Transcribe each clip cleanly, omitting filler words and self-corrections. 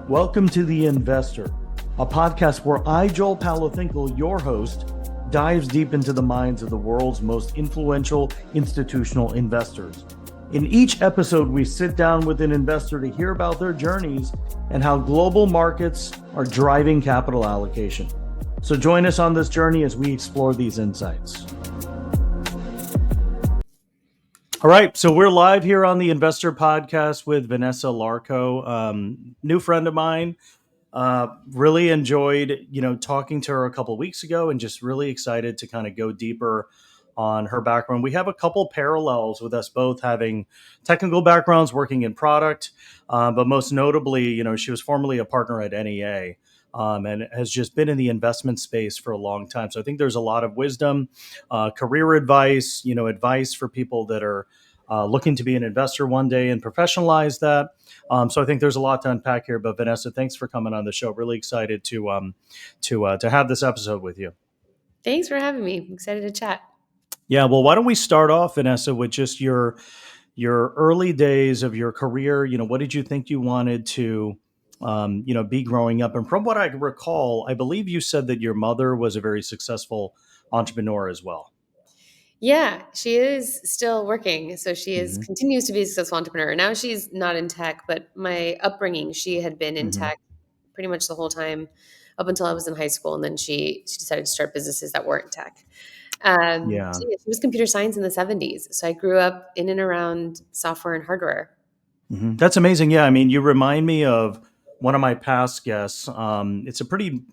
Welcome to The Investor, a podcast where I, Joel Palafinkel, your host, dives deep into the minds of the world's most influential institutional investors. In each episode, we sit down with an investor to hear about their journeys and how global markets are driving capital allocation. So join us on this journey as we explore these insights. All right, so we're live here on the Investor Podcast with Vanessa Larco, new friend of mine. Really enjoyed, talking to her a couple of weeks ago, and just really excited to kind of go deeper on her background. We have a couple parallels with us both having technical backgrounds, working in product, but most notably, she was formerly a partner at NEA. And has just been in the investment space for a long time. So I think there's a lot of wisdom, career advice, advice for people that are looking to be an investor one day and professionalize that. So I think there's a lot to unpack here. But Vanessa, thanks for coming on the show. Really excited to have this episode with you. Thanks for having me. I'm excited to chat. Yeah, well, why don't we start off, Vanessa, with just your early days of your career? What did you think you wanted to be growing up? And from what I recall, I believe you said that your mother was a very successful entrepreneur as well. Yeah, she is still working. So she continues to be a successful entrepreneur. Now she's not in tech, but my upbringing, she had been in tech pretty much the whole time up until I was in high school. And then she decided to start businesses that weren't tech. So she was computer science in the 70s. So I grew up in and around software and hardware. That's amazing. Yeah, I mean, you remind me of one of my past guests. It's a pretty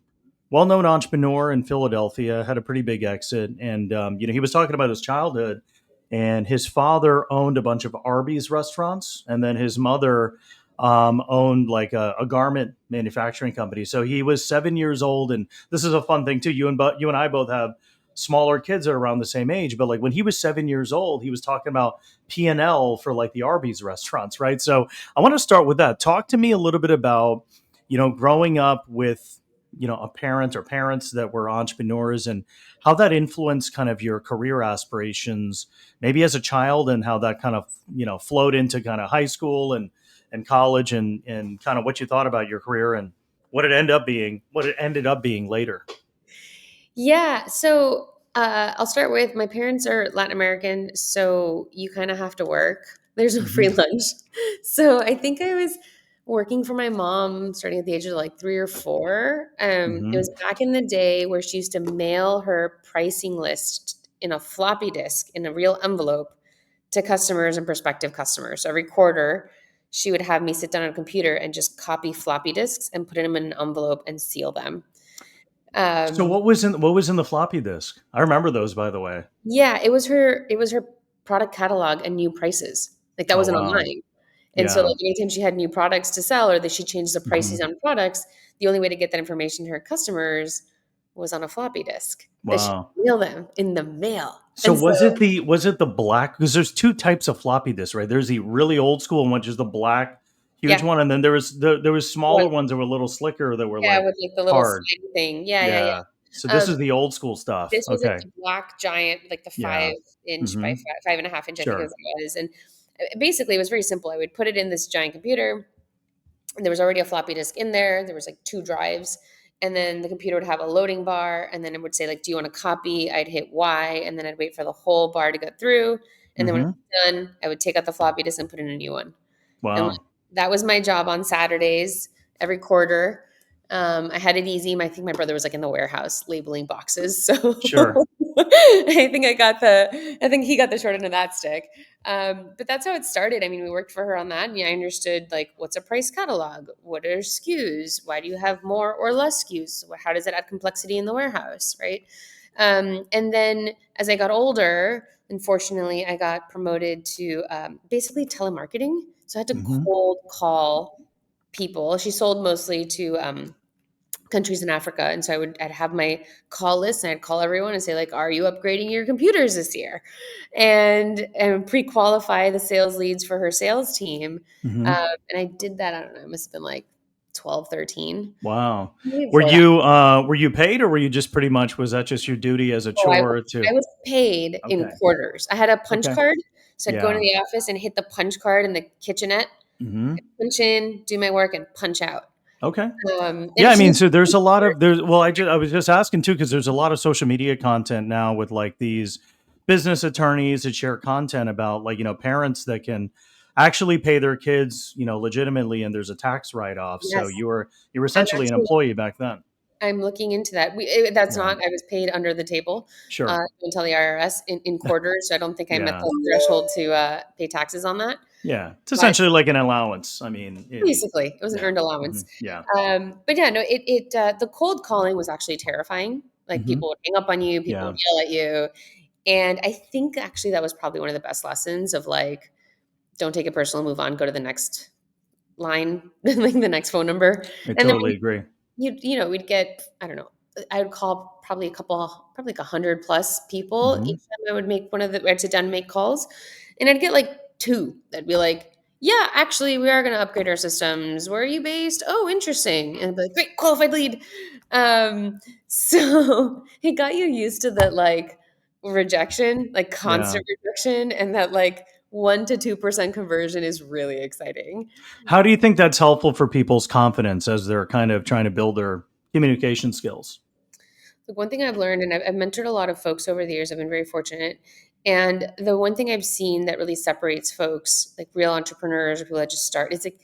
well-known entrepreneur in Philadelphia, had a pretty big exit. And, he was talking about his childhood, and his father owned a bunch of Arby's restaurants. And then his mother owned like a garment manufacturing company. So he was 7 years old. And this is a fun thing too. You and I both have smaller kids that are around the same age. But like when he was 7 years old, he was talking about P&L for like the Arby's restaurants, right? So I want to start with that. Talk to me a little bit about, growing up with, a parent or parents that were entrepreneurs, and how that influenced kind of your career aspirations, maybe as a child, and how that kind of, flowed into kind of high school and college, and kind of what you thought about your career and what it ended up being later. Yeah. So I'll start with my parents are Latin American. So you kind of have to work. There's no free lunch. So I think I was working for my mom starting at the age of like 3 or 4. It was back in the day where she used to mail her pricing list in a floppy disk in a real envelope to customers and prospective customers. So every quarter, she would have me sit down on a computer and just copy floppy disks and put them in an envelope and seal them. So what was in the floppy disk? I remember those, by the way. Yeah, it was her product catalog and new prices. Like that Oh, wasn't wow. online. And so Yeah. like anytime she had new products to sell or that she changed the prices on products, the only way to get that information to her customers was on a floppy disk. That she Wow. mail them in the mail. So And was it the black? Because there's two types of floppy disks, right? There's the really old school one, which is the black huge yeah, one, and then there was smaller what ones that were a little slicker that were yeah, like with like the little hard. slide thing. Yeah. Yeah. So this is the old school stuff. This was like Okay. the black giant, like the Yeah. 5-inch by hmm 5.5 inch, I think Sure. it was. And basically, it was very simple. I would put it in this giant computer. And there was already a floppy disk in there. There was like 2 drives. And then the computer would have a loading bar. And then it would say, like, do you want to copy? I'd hit Y. And then I'd wait for the whole bar to go through. And then when it hmm was done, I would take out the floppy disk and put in a new one. And like, Wow. that was my job on Saturdays every quarter. I had it easy. I think my brother was like in the warehouse labeling boxes. So Sure. I think he got the short end of that stick. But that's how it started. I mean, we worked for her on that. And yeah, I understood like what's a price catalog? What are SKUs? Why do you have more or less SKUs? How does it add complexity in the warehouse? Right. And then as I got older, unfortunately, I got promoted to basically telemarketing. So I had to cold call people. She sold mostly to countries in Africa. And so I'd have my call list and I'd call everyone and say, like, are you upgrading your computers this year? And pre-qualify the sales leads for her sales team. hmm And I did that, I don't know, it must have been like 12, 13. Wow. Maybe Were before that. you paid, or were you just pretty much, was that just your duty as a Oh, chore to? I was paid in Okay. quarters. I had a punch Okay. card. So I'd go into Yeah. the office and hit the punch card in the kitchenette, hmm punch in, do my work, and punch out. Okay. And Yeah, I he mean, so there's a lot of there's well, I was just asking too because there's a lot of social media content now with like these business attorneys that share content about like parents that can actually pay their kids legitimately, and there's a tax write off. So yes, you were I'm essentially an actually employee back then. I'm looking into that. That's Yeah, not. I was paid under the table. sure. Don't tell the IRS in quarters. So I don't think I met Yeah, the threshold to pay taxes on that. yeah. It's But essentially like an allowance. I mean, basically, it was an yeah, earned allowance. yeah, But yeah, no, the cold calling was actually terrifying. Like hmm people would hang up on you, people yeah, would yell at you, and I think actually that was probably one of the best lessons of like, don't take it personal, move on, go to the next line, like the next phone number, I and then totally agree. we'd get, I don't know, I would call probably probably like 100 plus people Hmm each time I would make I'd sit down and make calls, and I'd get like two that'd be like, yeah, actually, we are going to upgrade our systems. Where are you based? Oh, interesting. And I'd be like, great, qualified lead. So it got you used to that, like rejection, like Yeah. constant rejection, and that like 1 to 2% conversion is really exciting. How do you think that's helpful for people's confidence as they're kind of trying to build their communication skills? Like one thing I've learned, and I've mentored a lot of folks over the years, I've been very fortunate. And the one thing I've seen that really separates folks, like real entrepreneurs or people that just start, is like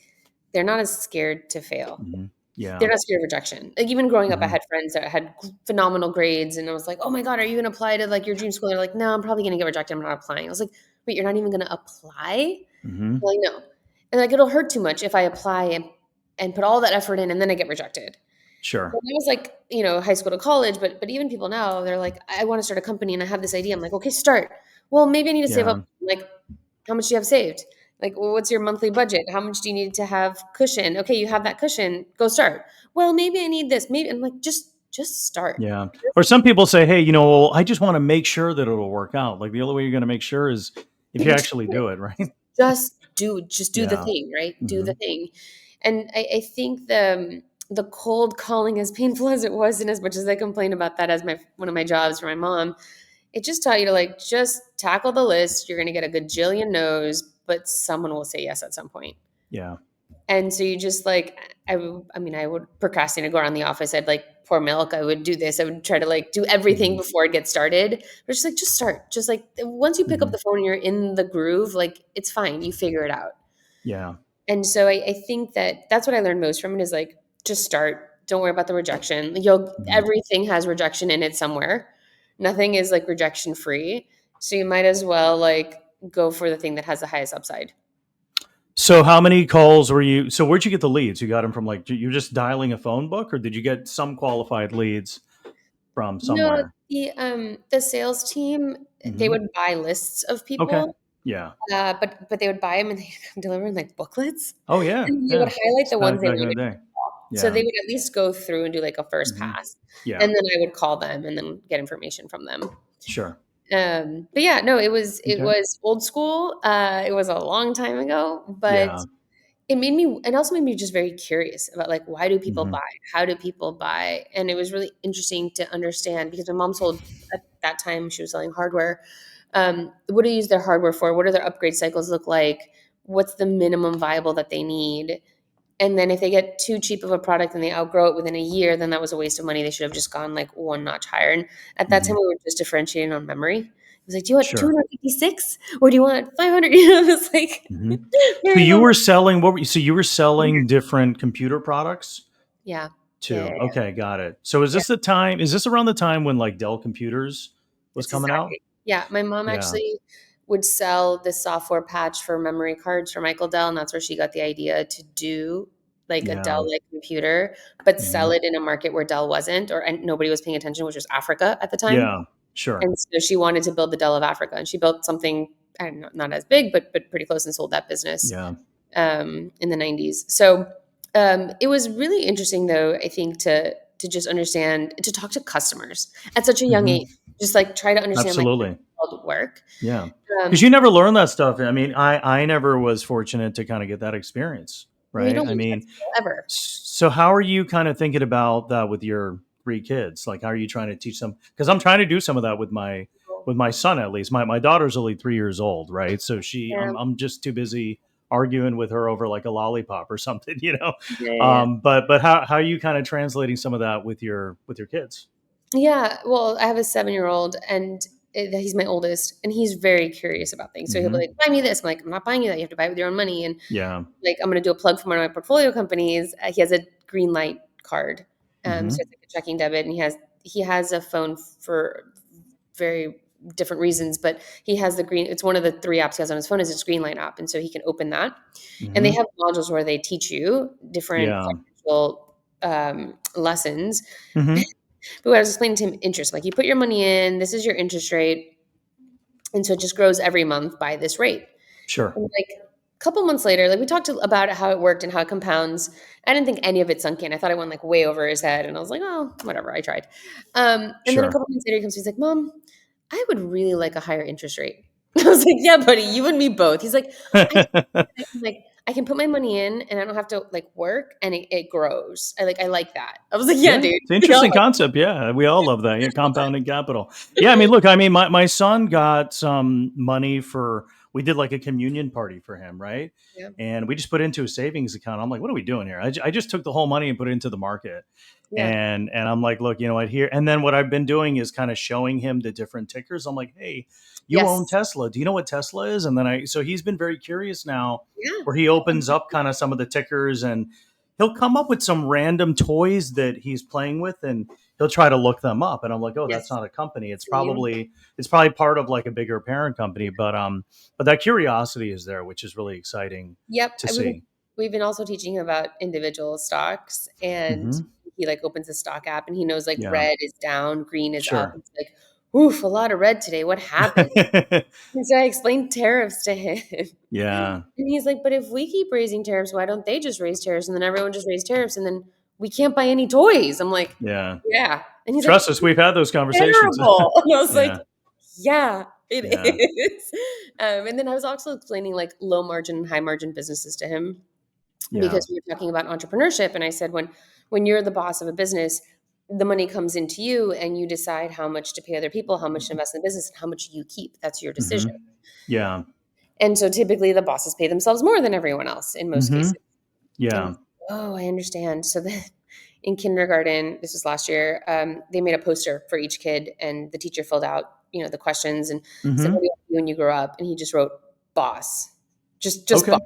they're not as scared to fail. Hmm Yeah. They're not scared of rejection. Like even growing up, I hmm had friends that had phenomenal grades, and I was like, "Oh my god, are you going to apply to like your dream school?" They're like, "No, I'm probably going to get rejected. I'm not applying." I was like, "Wait, you're not even going to apply?" hmm They're like, "No," and like it'll hurt too much if I apply and put all that effort in and then I get rejected. Sure. When I was like, high school to college, but even people now, they're like, I want to start a company and I have this idea. I'm like, okay, start. Well, maybe I need to save up. Yeah. Like, how much do you have saved? Like, well, what's your monthly budget? How much do you need to have cushion? Okay, you have that cushion. Go start. Well, maybe I need this. Maybe I'm like, just start. Yeah. Or some people say, hey, well, I just want to make sure that it'll work out. Like the only way you're going to make sure is if you Just actually do it. do it, right? Just do the Yeah. thing, right? Do hmm the thing. And I think the cold calling, as painful as it was, and as much as I complain about that as my one of my jobs for my mom, it just taught you to like just tackle the list. You're gonna get a gajillion no's, but someone will say yes at some point. Yeah. And so you just like I mean, I would procrastinate, go around the office, I'd like pour milk, I would do this, I would try to like do everything hmm before it gets started. But just like just start. Just like once you pick up hmm the phone and you're in the groove, like it's fine. You figure it out. Yeah. And so I think that that's what I learned most from it is like just start. Don't worry about the rejection. You'll hmm everything has rejection in it somewhere. Nothing is like rejection free. So you might as well like go for the thing that has the highest upside. So how many calls were you? So where'd you get the leads? You got them from like you're just dialing a phone book, or did you get some qualified leads from No, somewhere? the sales team, they Hmm would buy lists of Okay. people, Yeah. but they would buy them and they'd come deliver in like booklets, Oh yeah. and they would Yeah. highlight It's the ones they back in the wanted. day. So Yeah. they would at least go through and do like a first hmm pass, Yeah. and then I would call them and then get information from them. Sure. But yeah, no, it Okay. was old school. It was a long time ago, but Yeah. it also made me just very curious about like why do people hmm buy? How do people buy? And it was really interesting to understand because my mom sold at that time she was selling hardware. What do you use their hardware for? What do their upgrade cycles look like? What's the minimum viable that they need? And then if they get too cheap of a product and they outgrow it within a year, then that was a waste of money. They should have just gone like one notch higher. And at that hmm time, we were just differentiating on memory. It was like, do you want Sure. 256 or do you want 500? It was like hmm So very you low. were selling so you were selling different computer products Yeah. Yeah. too. Okay, got it. So Yeah. is this around the time when like Dell computers was That's coming out? exactly. Yeah. My mom Yeah. actually would sell this software patch for memory cards for Michael Dell. And that's where she got the idea to do like a Yeah. Dell like computer, but sell hmm it in a market where Dell wasn't or and nobody was paying attention, which was Africa at the time. Yeah. Sure. And so she wanted to build the Dell of Africa, and she built something, I don't know, not as big, but pretty close, and sold that business Yeah. in the '90s. So it was really interesting, though. I think to just understand to talk to customers at such a young hmm age, just like try to understand like how Absolutely. the world work. Yeah. Because Um, you never learn that stuff. I mean, I never was fortunate to kind of get that experience, well, you right? don't I learn that mean, skill ever. so how are you kind of thinking about that with your three kids? Like, how are you trying to teach them? Because I'm trying to do some of that with my son at least. My daughter's only 3 years old, right? So Yeah. I'm just too busy arguing with her over like a lollipop or something, you know. Yeah. But how are you kind of translating some of that with your kids? Yeah, well, I have a 7-year-old, and he's my oldest, and he's very curious about things. So he'll be Hmm. like, "Buy me this." I'm like, "I'm not buying you that. You have to buy it with your own money." And Yeah. like, I'm gonna do a plug for one of my portfolio companies. He has a green light card, so Hmm. it's like a checking debit, and he has a phone for very different reasons, but he has the green. It's one of the 3 apps he has on his phone is his green light app, and so he can open that. And they Hmm. have modules where they teach you different Yeah. financial lessons. Hmm. But what I was explaining to him, interest, like you put your money in, this is your interest rate. And so it just grows every month by this rate. Sure. And like a couple months later, like we talked about how it worked and how it compounds. I didn't think any of it sunk in. I thought I went like way over his head. And I was like, oh, whatever, I tried. And then a Sure. couple months later, he comes, he's like, Mom, I would really like a higher interest rate. I was like, yeah, buddy, you and me both. He's like, I like I can put my money in and I don't have to like work and it grows. I like that. I was like, yeah, Yeah, dude. it's an We all interesting concept. Yeah, we all love that. Yeah, compounding capital. Yeah, I mean, look, I mean, my son got some money for. We did like a communion party for him, right? yeah. And we just put it into a savings account. I'm like, what are we doing here? I just took the whole money and put it into the market. Yeah. And I'm like, look, you know what? Here and then what I've been doing is kind of showing him the different tickers. I'm like, hey, you own Yes. Tesla. Do you know what Tesla is? And then so he's been very curious now, Yeah. where he opens up kind of some of the tickers and he'll come up with some random toys that he's playing with and he'll try to look them up and I'm like, oh, that's Yes. not a company, Same. it's probably part of like a bigger parent company, but that curiosity is there, which is really exciting Yep. to We've been, see. we've been also teaching him about individual stocks, and Hmm. he like opens the stock app and he knows like Yeah. red is down, green is up. Sure. It's like, oof, a lot of red today. What happened? And so I explained tariffs to him. Yeah. And he's like, but if we keep raising tariffs, why don't they just raise tariffs? And then everyone just raise tariffs and then we can't buy any toys. I'm like, Yeah. yeah. And he's like, Trust us, we've had those conversations. terrible. And I was like, Yeah. yeah, it Yeah. is. And then I was also explaining like low margin and high margin businesses to him Yeah. because we were talking about entrepreneurship. And I said, when you're the boss of a business, the money comes into you and you decide how much to pay other people, how much to invest in the business, and how much you keep. That's your Hmm. decision. Yeah. And so typically the bosses pay themselves more than everyone else in most Hmm. cases. And Yeah. oh, I understand. So then in kindergarten, this was last year, they made a poster for each kid, and the teacher filled out, the questions and said, "What Hmm. do you want to be when you grow up?" And he just wrote, "Boss," just Okay. boss,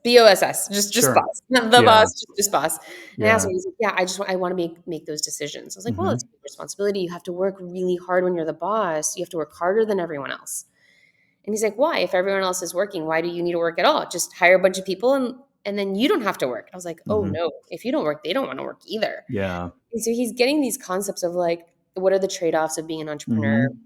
BOSS, just Sure. boss, not the boss, Yeah. just boss. And I asked Yeah. him, he's like, "Yeah, I want to make those decisions." I was like, "Well, Hmm. it's a big responsibility. You have to work really hard when you're the boss. You have to work harder than everyone else." And he's like, "Why? If everyone else is working, why do you need to work at all? Just hire a bunch of people and then you don't have to work." I was like, "Oh Hmm. no, if you don't work, they don't want to work either." Yeah. And so he's getting these concepts of like, what are the trade-offs of being an entrepreneur? Hmm.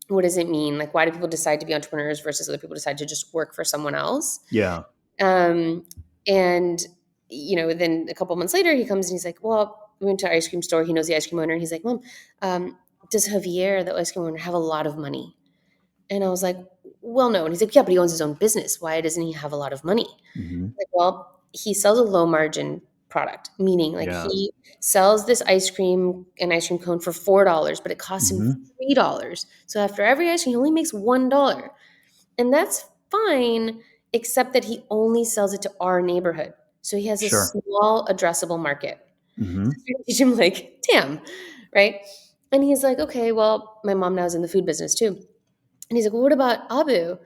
What does it mean? Like, why do people decide to be entrepreneurs versus other people decide to just work for someone else? Yeah. Um, and then a couple months later, he comes and he's like, "Well, we went to an ice cream store. He knows the ice cream owner. And he's like, Mom, does Javier, the ice cream owner, have a lot of money?" And I was like, "Well, no." And he's like, "Yeah, but he owns his own business. Why doesn't he have a lot of money?" Hmm. Like, well, he sells a low margin product, meaning like Yeah. he sells this an ice cream cone for $4, but it costs him Hmm. $3. So after every ice cream, he only makes $1. And that's fine, except that he only sells it to our neighborhood. So he has a Sure. small addressable market. Hmm. So I teach him like, damn, right? And he's like, okay, well, my mom now is in the food business too. And he's like, well, what about Abu?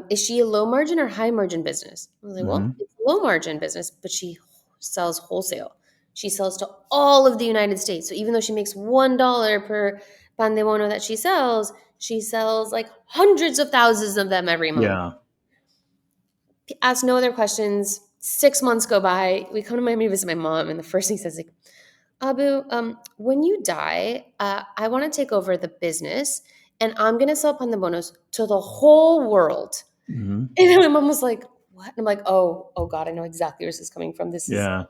Is she a low margin or high margin business? I was like, well, Hmm. it's a low margin business, but she sells wholesale. She sells to all of the United States. So even though she makes $1 per pan de bono that she sells like hundreds of thousands of them every month. Yeah. Ask no other questions. 6 months go by. We come to Miami to visit my mom, and the first thing he says, like, Abu, when you die, I want to take over the business and I'm going to sell pan de bonos to the whole world. Hmm. And my mom was like, what? And I'm like, oh God, I know exactly where this is coming from. Yeah.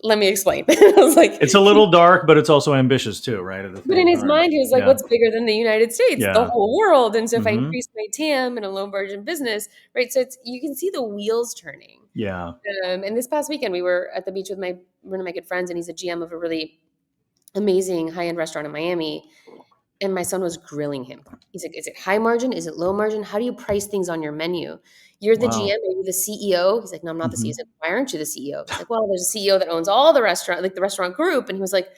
Let me explain. I was like, It's a little dark, but it's also ambitious too, right? At the but in same his time. mind, he was like, Yeah. what's bigger than the United States? The Yeah. whole world. And so if I Hmm. increase my TAM in a low margin business, right? So you can see the wheels turning. Yeah. And this past weekend, we were at the beach with one of my good friends, and he's a GM of a really amazing high-end restaurant in Miami. And my son was grilling him. He's like, is it high margin? Is it low margin? How do you price things on your menu? You're the Wow. GM, are you the CEO? He's like, "No, I'm not the CEO." Hmm. He's like, "Why aren't you the CEO?" He's like, "Well, there's a CEO that owns all the restaurant, like the restaurant group." And he was like,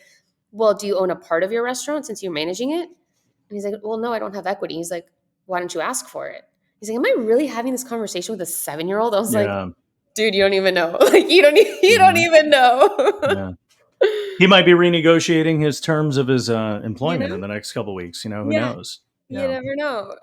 "Well, do you own a part of your restaurant since you're managing it?" And he's like, "Well, no, I don't have equity." He's like, "Why don't you ask for it?" He's like, "Am I really having this conversation with a 7-year-old?" I was like, Yeah. "Dude, you don't even know. Like you don't Hmm. even know." Yeah. He might be renegotiating his terms of his You employment know? in the next couple weeks. Who Yeah, knows? you Yeah. never know.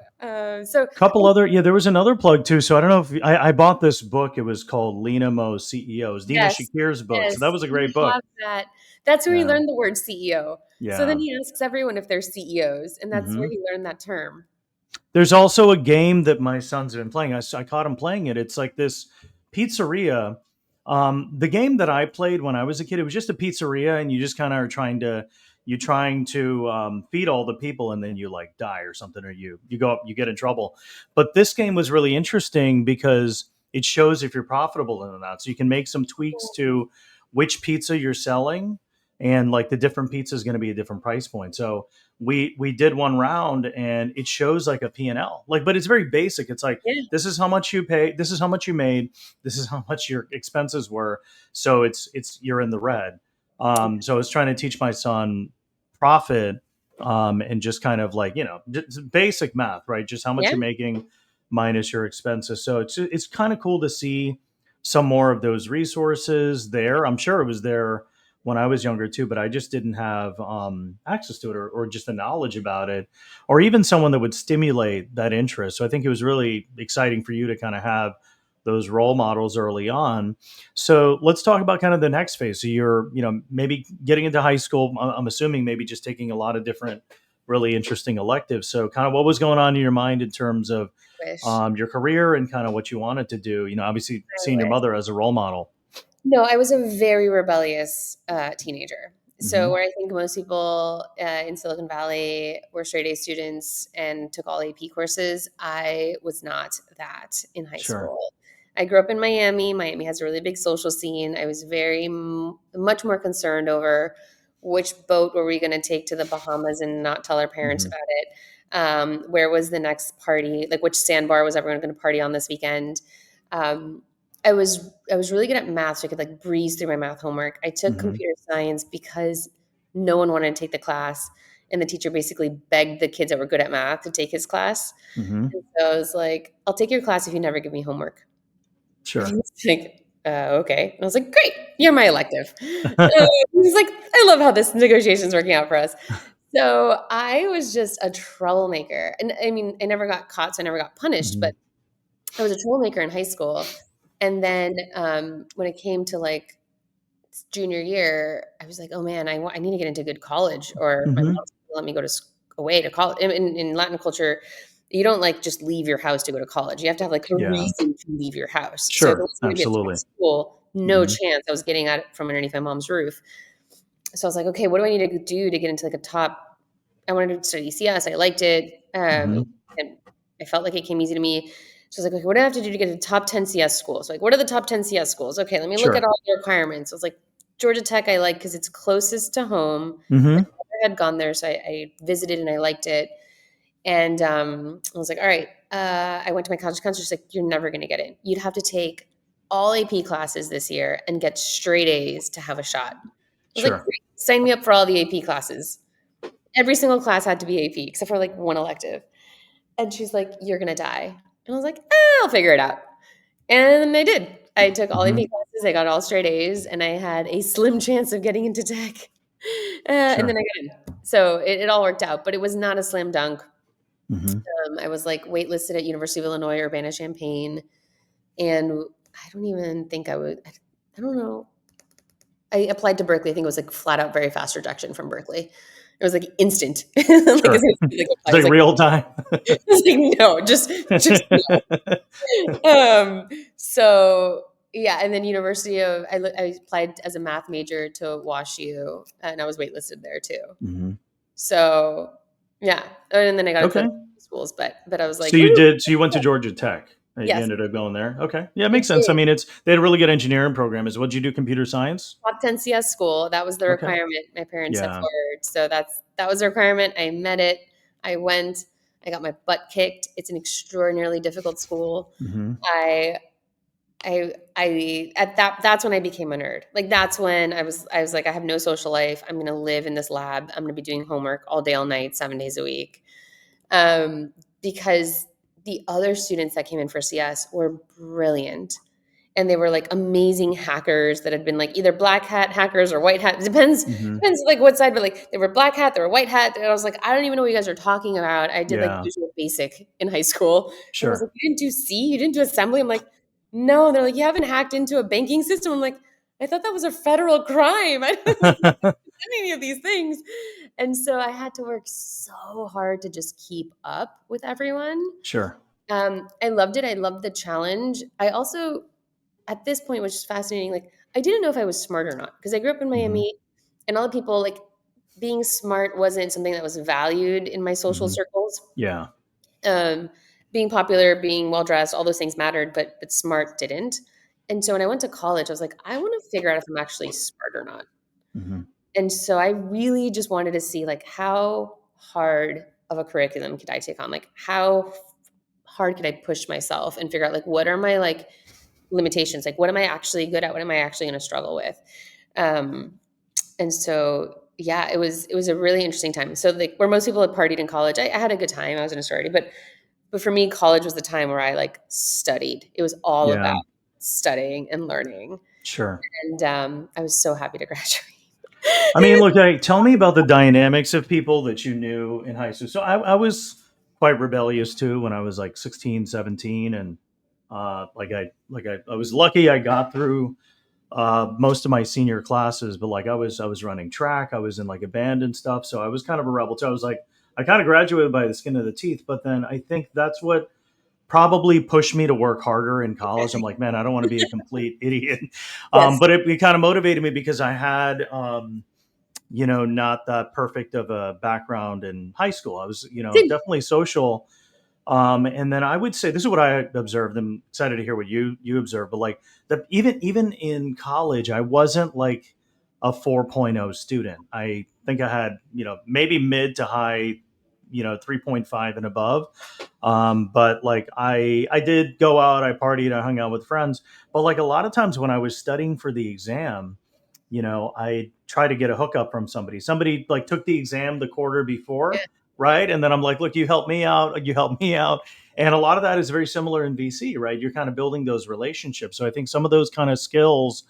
So Couple other, yeah, there was another plug too. So I don't know if I bought this book. It was called Lena Mo's CEOs, Dina yes, Shakir's book. So that yes, was a we great book. have that. That's where he Yeah. learned the word CEO. So then Yeah. he asks everyone if they're CEOs, and that's where Hmm. he learned that term. There's also a game that my sons have been playing. I caught him playing it. It's like this pizzeria. The game that I played when I was a kid, it was just a pizzeria, and you just kind of are trying to feed all the people, and then you like die or something, or you go up, you get in trouble. But this game was really interesting because it shows if you're profitable or not. So you can make some tweaks to which pizza you're selling, and like the different pizza is going to be a different price point. So we did one round and it shows like a P&L, like, but it's very basic. It's like, Yeah, this is how much you pay, this is how much you made, this is how much your expenses were. So it's you're in the red. So I was trying to teach my son profit, and just kind of like, just basic math, right? Just how much yeah, you're making minus your expenses. So it's kind of cool to see some more of those resources there. I'm sure it was there when I was younger too, but I just didn't have access to it, or just the knowledge about it, or even someone that would stimulate that interest. So I think it was really exciting for you to kind of have those role models early on. So let's talk about kind of the next phase. So you're, maybe getting into high school. I'm assuming maybe just taking a lot of different, really interesting electives. So kind of what was going on in your mind in terms of wish. your career and kind of what you wanted to do. Obviously I seeing your wish. mother as a role model. No, I was a very rebellious teenager. So Hmm. where I think most people in Silicon Valley were straight A students and took all AP courses, I was not that in high Sure. school. I grew up in Miami. Miami has a really big social scene. I was very much more concerned over which boat were we going to take to the Bahamas and not tell our parents Hmm. about it. Where was the next party? Like which sandbar was everyone going to party on this weekend? Um, I was really good at math, so I could like breeze through my math homework. I took Hmm. computer science because no one wanted to take the class, and the teacher basically begged the kids that were good at math to take his class. Hmm. And so I was like, "I'll take your class if you never give me homework." And he Sure. was like, "Okay." And I was like, "Great, you're my elective." He's like, "I love how this negotiation's working out for us." So I was just a troublemaker, and I mean, I never got caught, so I never got punished, Hmm. but I was a troublemaker in high school. And then when it came to like junior year, I was like, oh man, I need to get into good college, or my Hmm. mom's gonna let me go to away to college. In Latin culture, you don't like just leave your house to go to college. You have to have like a Yeah. reason to leave your house. So if it Sure. was going to be a tech Absolutely. school, no Hmm. chance. I was getting at it from underneath my mom's roof. So I was like, okay, what do I need to do to get into like a top? I wanted to study CS. I liked it. Hmm. And I felt like it came easy to me. So I was like, okay, what do I have to do to get into top 10 CS schools? Like, what are the top 10 CS schools? Okay, let me look at Sure. all the requirements. I was like, Georgia Tech, I like because it's closest to home. My Hmm. brother had gone there, so I visited and I liked it. And I was like, all right. I went to my college counselor. She's like, you're never going to get in. You'd have to take all AP classes this year and get straight A's to have a shot. I was like, Sure. great, sign me up for all the AP classes. Every single class had to be AP except for like one elective. And she's like, you're going to die. And I was like, I'll figure it out. And I did. I took all Hmm. AP classes. I got all straight A's, and I had a slim chance of getting into tech. And then Sure. I got in. So it all worked out, but it was not a slam dunk. Hmm. I was like waitlisted at University of Illinois, Urbana-Champaign, and I don't even think I would. I don't know. I applied to Berkeley. I think it was like flat out very fast rejection from Berkeley. It was like instant. Like as Sure. soon as I, like, It's applied, like real time. I was like, no, just no. So yeah, and then University of I applied as a math major to WashU, and I was waitlisted there too. Hmm. So yeah, and then I got Okay. accepted to schools, but I was So like, you ooh, did. So you went to Georgia Tech. You yes, ended up going there. Okay. Yeah, it I makes sense. I did. mean, they had a really good engineering program. Is what you do? Computer science. Top 10 CS school. That was the Okay. requirement my parents set Yeah. forward. So that was the requirement. I met it. I went. I got my butt kicked. It's an extraordinarily difficult school. Hmm. I I at that's when I became a nerd. Like that's when I was like, I have no social life. I'm gonna live in this lab. I'm gonna be doing homework all day, all night, 7 days a week. Um, because the other students that came in for CS were brilliant. And they were like amazing hackers that had been like either black hat hackers or white hat. It Hmm. depends like what side, but like they were black hat, they were white hat. And I was like, I don't even know what you guys are talking about. I did like Yeah, Visual Basic in high school. And I was like, sure. you didn't do C? You didn't do assembly? I'm like, no. And they're like, you haven't hacked into a banking system. I'm like, I thought that was a federal crime. I didn't do any of these things. And so I had to work so hard to just keep up with everyone. Sure. I loved it. I loved the challenge. I also at this point, which is fascinating, like I didn't know if I was smart or not because I grew up in Hmm. Miami, and all the people like being smart wasn't something that was valued in my social Hmm. circles. Yeah. Um, being popular, being well dressed, all those things mattered, but smart didn't. And so when I went to college, I was like, I want to figure out if I'm actually smart or not. Hmm. And so I really just wanted to see like how hard of a curriculum could I take on? Like how hard could I push myself and figure out like what are my like limitations? Like what am I actually good at? What am I actually going to struggle with? Um, and so yeah, it was a really interesting time. So like where most people had partied in college, I had a good time. I was in a sorority, but for me, college was the time where I like studied. It was all Yeah. about studying and learning, Sure. and I was so happy to graduate. I mean, look, tell me about the dynamics of people that you knew in high school. So I was quite rebellious too when I was like 16, 17. And I was lucky I got through most of my senior classes, but like I was running track, I was in like a band and stuff. So I was kind of a rebel too. I was like, I kind of graduated by the skin of the teeth, but then I think that's what probably pushed me to work harder in college. I'm Okay. like, man, I don't want to be a complete idiot. Yes. But it kind of motivated me because I had, not that perfect of a background in high school. I was, Same. definitely social. And then I would say this is what I observed. I'm excited to hear what you observed, but like even in college, I wasn't like a 4.0 student. I think I had, maybe mid to high, 3.5 and above. But like I did go out, I partied, I hung out with friends. But like a lot of times when I was studying for the exam, I try to get a hookup from somebody. Somebody like took the exam the quarter Yeah. before, right? And then I'm like, look, you help me out, you help me out. And a lot of that is very similar in VC, right? You're kind of building those relationships. So I think some of those kind of skills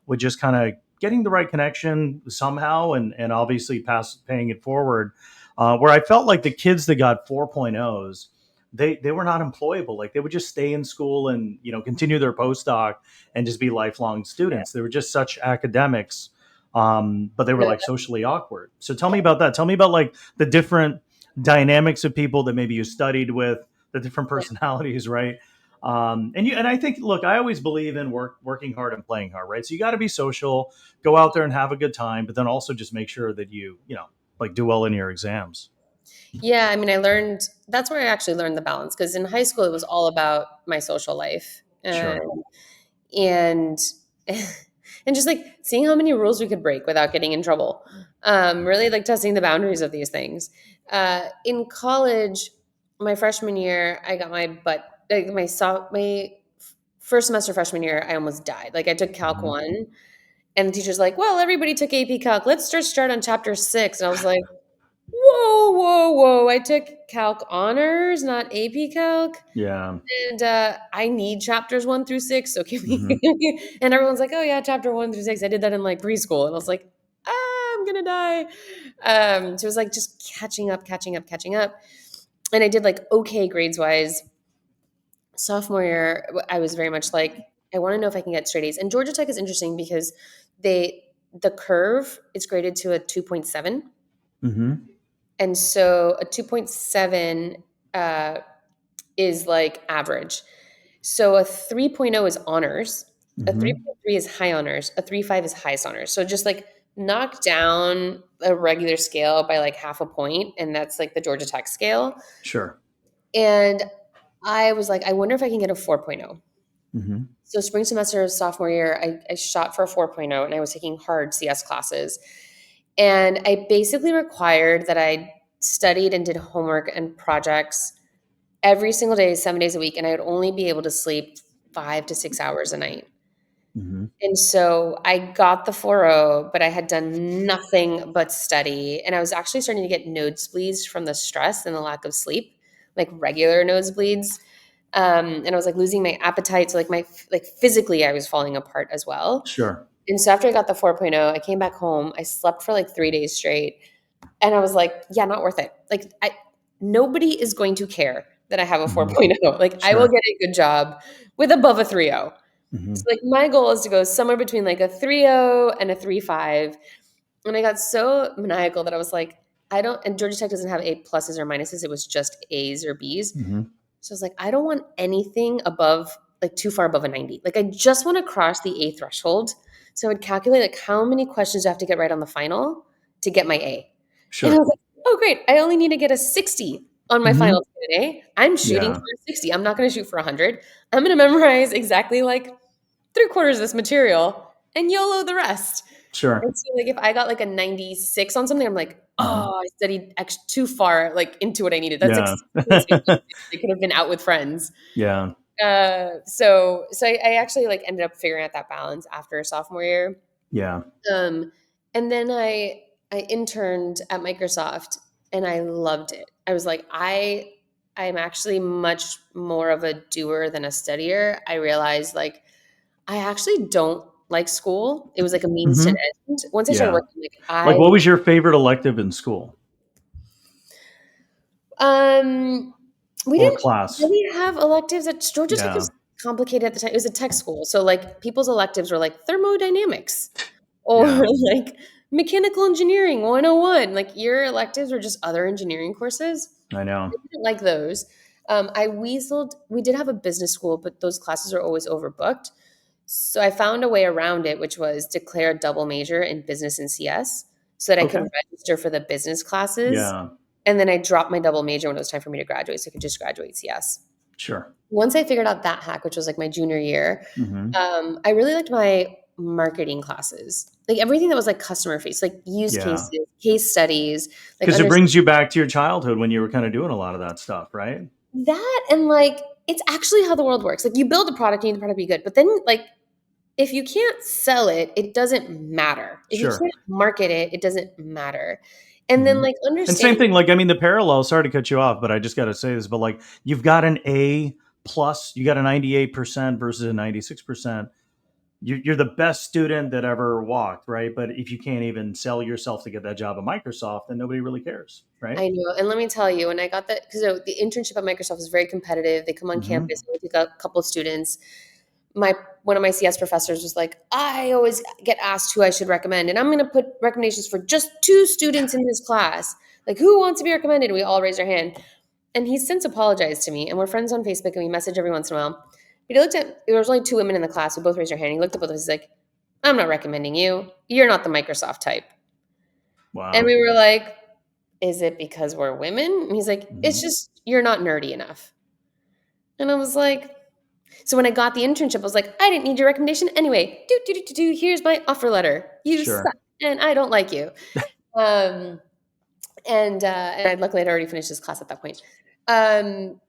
with just kind of getting the right connection somehow and obviously paying it forward. Where I felt like the kids that got 4.0s, they were not employable. Like they would just stay in school and continue their postdoc and just be lifelong Yeah. students. They were just such academics, but they were No, like socially awkward. So tell me about that. Tell me about like the different dynamics of people that maybe you studied with, the different yeah. personalities, right? And I think, look, I always believe in working hard and playing hard, right? So you got to be social, go out there and have a good time, but then also just make sure that you like do well in your exams. Yeah, I mean, I learned that's where I actually learned the balance because in high school it was all about my social life, Sure. and and just like seeing how many rules we could break without getting in trouble. Really like testing the boundaries of these things. In college, my freshman year, I got my butt like my first semester freshman year, I almost died. Like I took Calc Hmm. 1, and the teacher's like, "Well, everybody took AP Calc. Let's just start on chapter 6." And I was like, whoa, whoa, whoa. I took Calc honors, not AP Calc. Yeah. And I need chapters 1 through 6. So can Hmm. we? And everyone's like, oh, yeah, chapter 1 through 6. I did that in like preschool. And I was like, I'm going to die. So it was like just catching up, catching up, catching up. And I did like okay grades wise. Sophomore year, I was very much like, I want to know if I can get straight A's. And Georgia Tech is interesting because the curve is graded to a 2.7. Hmm. And so a 2.7 uh, is like average. So a 3.0 is honors, a Hmm. 3.3 is high honors, a 3.5 is highest honors. So just like knock down a regular scale by like half a point, and that's like the Georgia Tech scale. Sure. And I was like, I wonder if I can get a 4.0. Hmm. So spring semester of sophomore year, I shot for a 4.0 and I was taking hard CS classes. And I basically required that I studied and did homework and projects every single day, 7 days a week, and I would only be able to sleep 5 to 6 hours a night. Hmm. And so I got the 4.0, but I had done nothing but study. And I was actually starting to get nosebleeds from the stress and the lack of sleep, like regular nosebleeds. And I was like losing my appetite. So like physically, I was falling apart as well. Sure. And so after I got the 4.0, I came back home. I slept for like 3 days straight. And I was like, yeah, not worth it. Like nobody is going to care that I have a Hmm. 4.0. Like I will Sure. get a good job with above a 3.0. Hmm. So like my goal is to go somewhere between like a 3.0 and a 3.5. And I got so maniacal that I was like, I don't, and Georgia Tech doesn't have A pluses or minuses. It was just A's or B's. Hmm. So I was like, I don't want anything above, like too far above a 90. Like I just want to cross the A threshold. So I would calculate like how many questions do I have to get right on the final to get my A. And I Sure. was like, oh great, I only need to get a 60 on my Hmm. final to get an A. I'm shooting for Yeah. a 60. I'm not going to shoot for 100. I'm going to memorize exactly like three-quarters of this material and YOLO the rest. Sure. And so, like, if I got like a 96 on something, I'm like, Uh-huh. oh, I studied too far, like into what I needed. That's like Yeah. 6 points I could have been out with friends. Yeah. So I actually like ended up figuring out that balance after sophomore year. Yeah. Um, and then I interned at Microsoft and I loved it. I was like, I'm actually much more of a doer than a studier. I realized like I actually don't like school. It was like a means to Hmm. an end. Once I started Yeah. working, like Like, what was your favorite elective in school um we or didn't class? really have electives at Georgia Tech Yeah. was complicated at the time. It was a tech school. So like people's electives were like thermodynamics or Yeah. like mechanical engineering 101. Like your electives were just other engineering courses. I know. I didn't like those. I weaseled. We did have a business school, but those classes are always overbooked. So I found a way around it, which was declare a double major in business and CS so that I could Okay. register for the business classes. Yeah. And then I dropped my double major when it was time for me to graduate so I could just graduate CS. Sure. Once I figured out that hack, which was like my junior year, Hmm. I really liked my marketing classes. Like everything that was like customer face, like use Yeah. cases, case studies, like Because it understand brings you back to your childhood when you were kind of doing a lot of that stuff, right? that and like it's actually how the world works. Like you build a product, you need the product to be good. But then like if you can't sell it, it doesn't matter. If you Sure. can't market it, it doesn't matter. And then Hmm. like And same understanding thing, like, I mean, the parallel, sorry to cut you off, but I just got to say this, but like, you've got an A plus, you got a 98% versus a 96%. You're the best student that ever walked, right? But if you can't even sell yourself to get that job at Microsoft, then nobody really cares, right? I know, and let me tell you, when I got that, because the internship at Microsoft is very competitive. They come on Hmm. campus and we take a couple of students. My one of my CS professors was like, I always get asked who I should recommend, and I'm going to put recommendations for just two students in this class. Like, who wants to be recommended? And we all raise our hand. And he's since apologized to me, and we're friends on Facebook, and we message every once in a while. But he looked at, there was only two women in the class. We both raised our hand. He looked at both of us. He's like, I'm not recommending you. You're not the Microsoft type. And Wow. we were like, is it because we're women? And he's like, it's Hmm. just, you're not nerdy enough. And I was like, so when I got the internship, I was like, I didn't need your recommendation anyway. Here's my offer letter. You suck, Sure. and I don't like you. Um, and I luckily had already finished this class at that point. Um,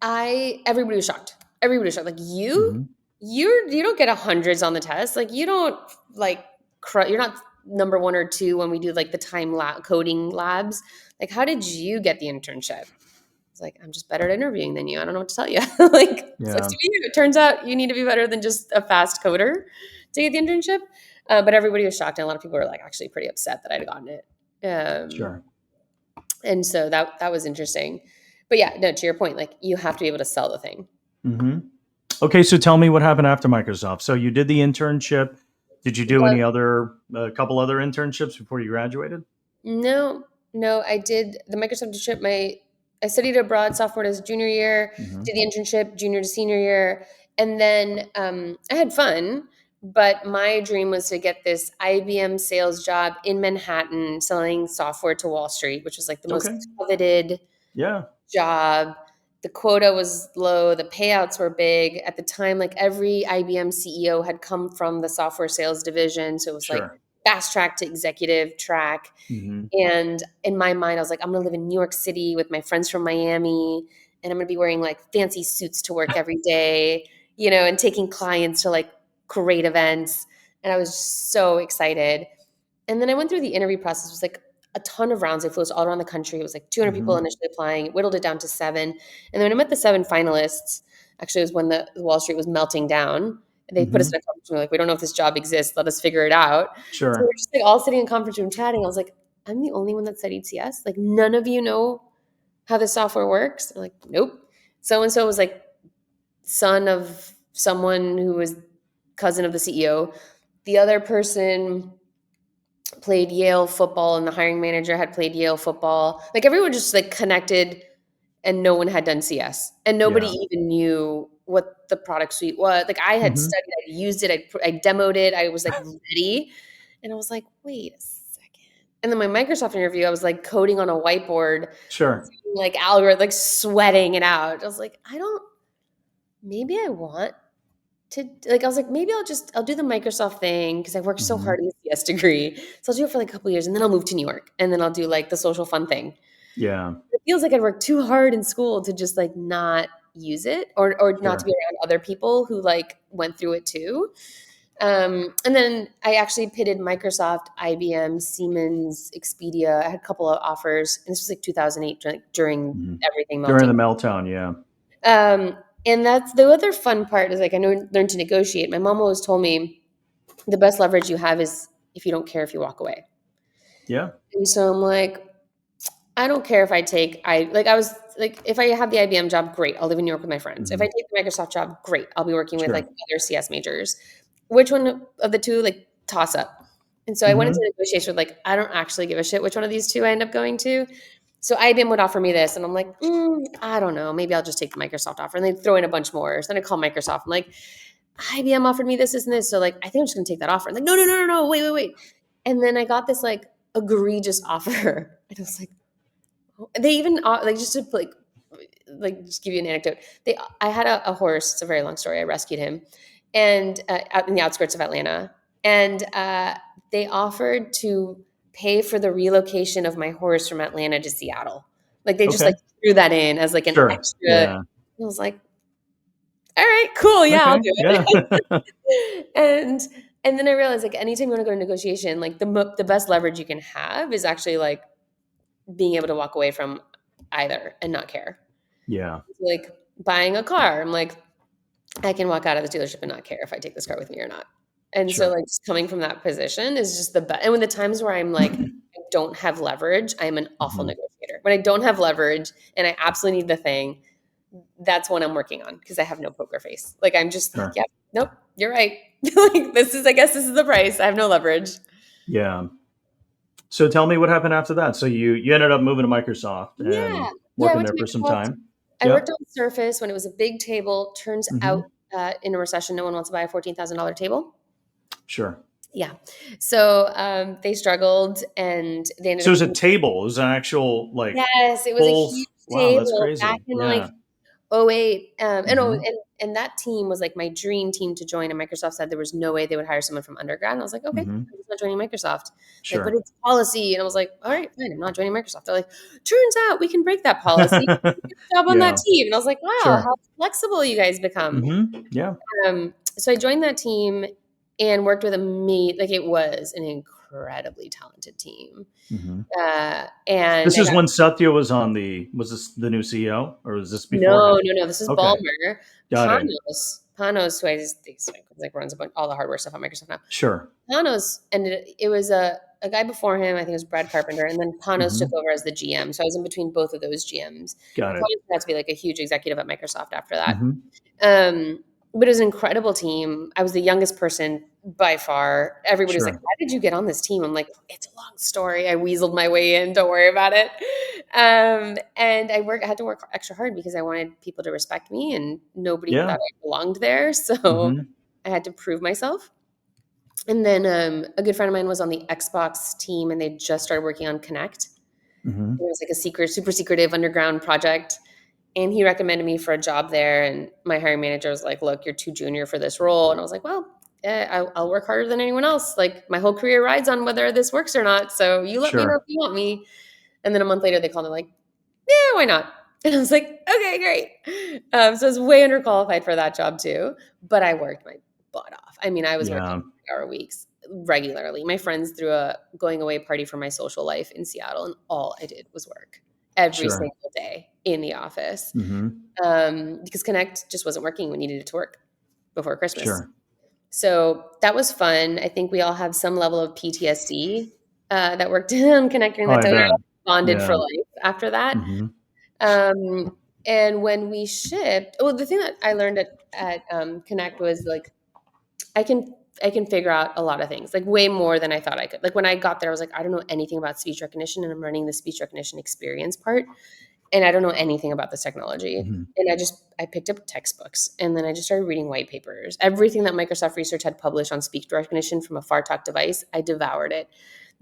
I everybody was shocked. Everybody was shocked. Like Hmm. you don't get hundreds on the test. Like you don't like you're not number one or two when we do like the coding labs. Like how did you get the internship? It's like I'm just better at interviewing than you. I don't know what to tell you. Like sucks Yeah. to be you. It turns out you need to be better than just a fast coder to get the internship. But everybody was shocked, and a lot of people were like actually pretty upset that I'd gotten it. Sure. And so that was interesting. But yeah, no, to your point, like you have to be able to sell the thing. Hmm. Okay, so tell me what happened after Microsoft. So you did the internship. Did you do any other, a couple other internships before you graduated? No, no, I did the Microsoft internship. I studied abroad sophomore to junior year, Hmm. did the internship junior to senior year, and then I had fun. But my dream was to get this IBM sales job in Manhattan, selling software to Wall Street, which was like the most Okay. coveted Yeah. job. The quota was low, the payouts were big. At the time, like every IBM CEO had come from the software sales division. So it was like Sure. fast track to executive track. Mhm. And in my mind, I was like, I'm gonna live in New York City with my friends from Miami, and I'm gonna be wearing like fancy suits to work every day, and taking clients to like great events. And I was so excited. And then I went through the interview process. It was like a ton of rounds. I flew us all around the country. It was like 200 people Mhm. initially applying. It whittled it down to 7. And then when I met the 7 finalists, actually, it was when the Wall Street was melting down. And they put us in Mhm. a conference room, like, we don't know if this job exists. Let us figure it out. So we were Sure. just like all sitting in a conference room chatting. I was like, I'm the only one that studied CS. Like, none of you know how the software works. They're like, nope. So and so was like son of someone who was cousin of the CEO. The other person played Yale football, and the hiring manager had played Yale football. Like everyone just like connected, and no one had done CS, and nobody Yeah. even knew what the product suite was. Like I had Mhm. studied, I used it, I demoed it, I was like ready, and I was like, wait a second. And then my Microsoft interview, I was like coding on a whiteboard, Sure. like algorithm, like sweating it out. I was like, I don't. Maybe I want to like, I was like, maybe I'll do the Microsoft thing because I worked so Mhm. hard in the CS degree. So I'll do it for like a couple years and then I'll move to New York and then I'll do like the social fun thing. Yeah. It feels like I worked too hard in school to just like not use it or not to be Sure. around other people who like went through it too. And then I actually pitted Microsoft, IBM, Siemens, Expedia. I had a couple of offers, and this was like 2008 during Mhm. everything During melting. the meltdown, yeah. And that's the other fun part is like I learned to negotiate. My mom always told me the best leverage you have is if you don't care if you walk away. Yeah. And so I'm like, I don't care if I was like if I have the IBM job, great. I'll live in New York with my friends. If I Mhm. take the Microsoft job, great. I'll be working with like Sure. other CS majors. Which one of the two like toss up? And so I went into Mhm. negotiation with like I don't actually give a shit which one of these two I end up going to. So IBM would offer me this, and I'm like, I don't know. Maybe I'll just take the Microsoft offer, and they throw in a bunch more. So then I call Microsoft. I'm like, IBM offered me this, and this. So like, I think I'm just gonna take that offer. And like, no, no, no, no, no, wait, wait, wait. And then I got this like egregious offer, and I was like, they even like just to like just give you an anecdote. I had a horse. It's a very long story. I rescued him, and out in the outskirts of Atlanta, and they offered to pay for the relocation of my horse from Atlanta to Seattle. Like they just Okay. like threw that in as like an Sure. extra. Yeah. I was like, all right, cool, yeah, I'll Okay. do Yeah. it. And then I realized like anytime you want to go to negotiation, like the best leverage you can have is actually like being able to walk away from either and not care. Yeah. Like buying a car, I'm like, I can walk out of the dealership and not care if I take this car with me or not. And so Sure. like just coming from that position is just the best. And when the times where I'm like, I don't have leverage, I'm an awful Mhm. negotiator. When I don't have leverage and I absolutely need the thing, that's what I'm working on because I have no poker face. Like I'm just like, Sure. yep, nope, you're right. Like I guess this is the price. I have no leverage. Yeah. So tell me what happened after that. So you ended up moving to Microsoft and Yeah. Yeah, I working went there to for some Microsoft. time. I Yep. worked on Surface when it was a big table. Turns out Mhm. in a recession, no one wants to buy a $14,000 table. Sure. Yeah. So they struggled and they ended So up it was a being, table. It was an actual like yes, it was a full. huge Wow, that's table back crazy. in like Yeah. '08. Mhm. And that team was like my dream team to join. And Microsoft said there was no way they would hire someone from undergrad. And I was like, okay, Mhm. I'm just not joining Microsoft. Like, but Sure. it's policy. And I was like, all right, fine, I'm not joining Microsoft. They're like, turns out we can break that policy. Get a job on that Yeah. team. And I was like, wow, Sure. how flexible you guys become. Yeah. So I joined that team and worked with like it was an incredibly talented team. Mhm. And This I is got when Satya was this the new CEO or was this no, beforehand? no, no. This is Okay. Ballmer. Got it. Panos, who I just like runs all the hardware stuff on Microsoft now. Sure. Panos ended. It was a guy before him. I think it was Brad Carpenter, and then Panos took Mhm. over as the GM. So I was in between both of those GMs. Got And it. Panos had to be like a huge executive at Microsoft after that. Mhm. But it was an incredible team. I was the youngest person by far. Everybody was like, Sure. "How did you get on this team?" I'm like, "It's a long story. I weaseled my way in. Don't worry about it." And I had to work extra hard because I wanted people to respect me, and nobody thought Yeah. I belonged there. So Mhm. I had to prove myself. And then a good friend of mine was on the Xbox team, and they just started working on Kinect. It Mhm. was like a super secretive underground project. And he recommended me for a job there. And my hiring manager was like, look, you're too junior for this role. And I was like, well, I'll work harder than anyone else. Like my whole career rides on whether this works or not. So you let me know Sure. if you want me. And then a month later, they called me like, yeah, why not? And I was like, okay, great. So I was way underqualified for that job too, but I worked my butt off. I mean, I was working Yeah. hour weeks regularly. My friends threw a going away party for my social life in Seattle, and all I did was work every Sure. single day in the office Hmm. because Kinect just wasn't working. We needed it to work before Christmas. Sure. So that was fun. I think we all have some level of PTSD that worked on connecting Oh, that I time. bet. Bonded for Yeah. life after that. Hmm. Um, and when we shipped, well, the thing that I learned at Connect was like I can I can figure out a lot of things, like way more than I thought I could. Like when I got there, I was like, I don't know anything about speech recognition, and I'm running the speech recognition experience part, and I don't know anything about this technology. Hmm. And I picked up textbooks, and then I just started reading white papers. Everything that Microsoft Research had published on speech recognition from a far talk device, I devoured it.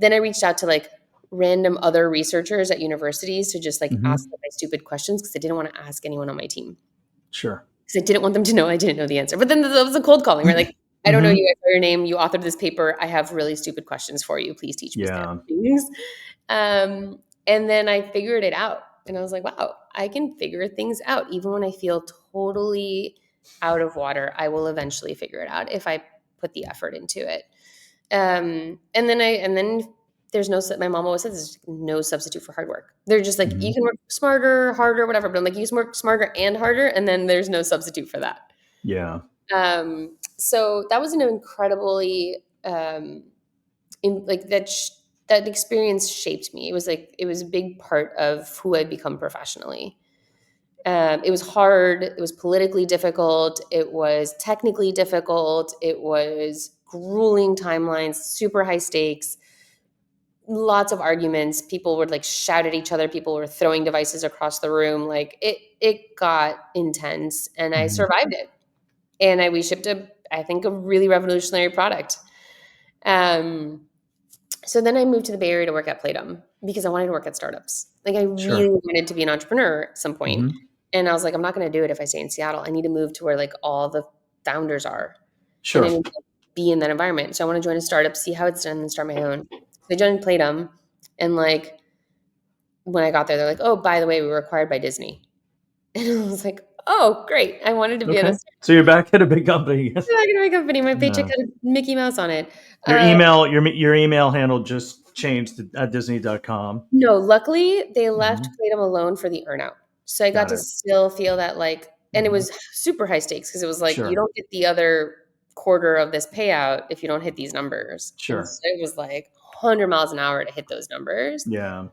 Then I reached out to like random other researchers at universities to just like ask Hmm. them my stupid questions because I didn't want to ask anyone on my team Sure. because I didn't want them to know I didn't know the answer. But then that was a cold calling, right? Like, I don't know Hmm. you, I saw your name, you authored this paper. I have really stupid questions for you. Please teach me Yeah. things. And then I figured it out. And I was like, wow, I can figure things out. Even when I feel totally out of water, I will eventually figure it out if I put the effort into it. And then there's no, my mom always says there's no substitute for hard work. They're just like, Hmm. you can work smarter, harder, whatever. But I'm like, you can work smarter and harder. And then there's no substitute for that. Yeah. So that was an incredibly, like that experience shaped me. It was like, it was a big part of who I'd become professionally. It was hard. It was politically difficult. It was technically difficult. It was grueling timelines, super high stakes, lots of arguments. People would like shout at each other. People were throwing devices across the room. Like it got intense, and I Hmm. survived it. And we shipped I think, a really revolutionary product. Um, so then I moved to the Bay Area to work at Playdom because I wanted to work at startups. Like I really Sure. wanted to be an entrepreneur at some point. Hmm. And I was like, I'm not going to do it if I stay in Seattle. I need to move to where like all the founders are, and I Sure. need to be in that environment. So I want to join a startup, see how it's done, and start my own. So I joined Playdom, and like when I got there, they're like, "Oh, by the way, we were acquired by Disney." And I was like, "Oh, great! I wanted to be at a Okay. So you're back at a big company. back in my company. My paycheck Yeah. had a Mickey Mouse on it." Your Uh, email, your email handle just changed to at Disney.com. No, luckily they left Hmm. Playdom alone for the earnout. So I got Got to it. still feel that like, and it Hmm. was super high stakes because it was like you Sure. don't get the other quarter of this payout if you don't hit these numbers. And Sure. so it was like 100 miles an hour to hit those numbers. Yeah.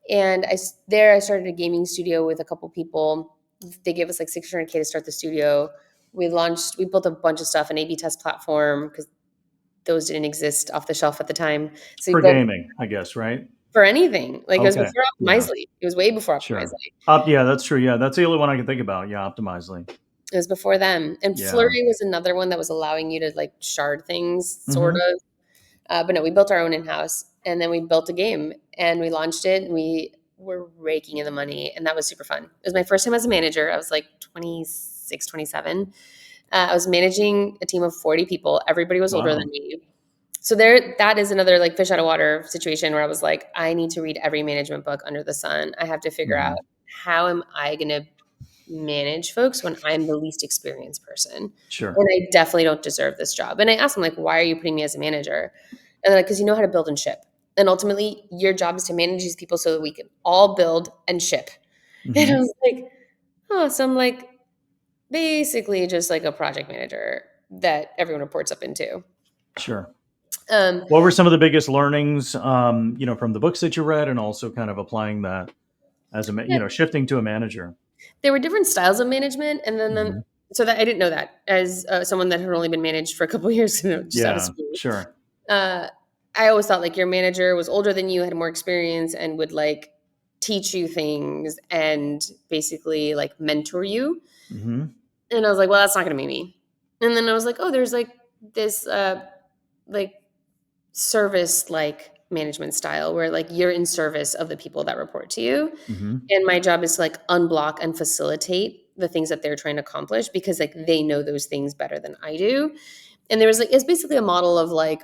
And there I started a gaming studio with a couple people. They gave us like 600K to start the studio. We built a bunch of stuff, an A/B test platform because those didn't exist off the shelf at the time. So we For built gaming, I guess, right? for anything. Like it was Okay. before Yeah. Optimizely. It was way before Sure. Optimizely. Yeah, that's true. Yeah, that's the only one I can think about. Yeah, Optimizely. It was before them. And Yeah. Flurry was another one that was allowing you to like shard things, sort Hmm. of. But no, we built our own in house, and then we built a game and we launched it, and we were raking in the money, and that was super fun. It was my first time as a manager. I was like 26, 27. I was managing a team of 40 people. Everybody was older than Wow. me. So that is another like fish out of water situation where I was like, I need to read every management book under the sun. I have to figure out Hmm. how am I going to manage folks when I'm the least experienced person. Sure. And I definitely don't deserve this job. And I asked them, like, why are you putting me as a manager? And they're like, because you know how to build and ship. And ultimately, your job is to manage these people so that we can all build and ship. And I Hmm. was like, oh, so I'm like basically just like a project manager that everyone reports up into. Sure. Um, What were some of the biggest learnings, from the books that you read, and also kind of applying that as shifting to a manager? there were different styles of management, and then Hmm. so that I didn't know that as someone that had only been managed for a couple of years, just out of Yeah. school. Sure. uh, I always thought like your manager was older than you, had more experience, and would like teach you things and basically like mentor you. Hmm. And I was like, well, that's not going to be me. And then I was like, oh, there's like this like service like management style where like you're in service of the people that report to you. Hmm. And my job is to like unblock and facilitate the things that they're trying to accomplish because like they know those things better than I do. And there was like, it's basically a model of like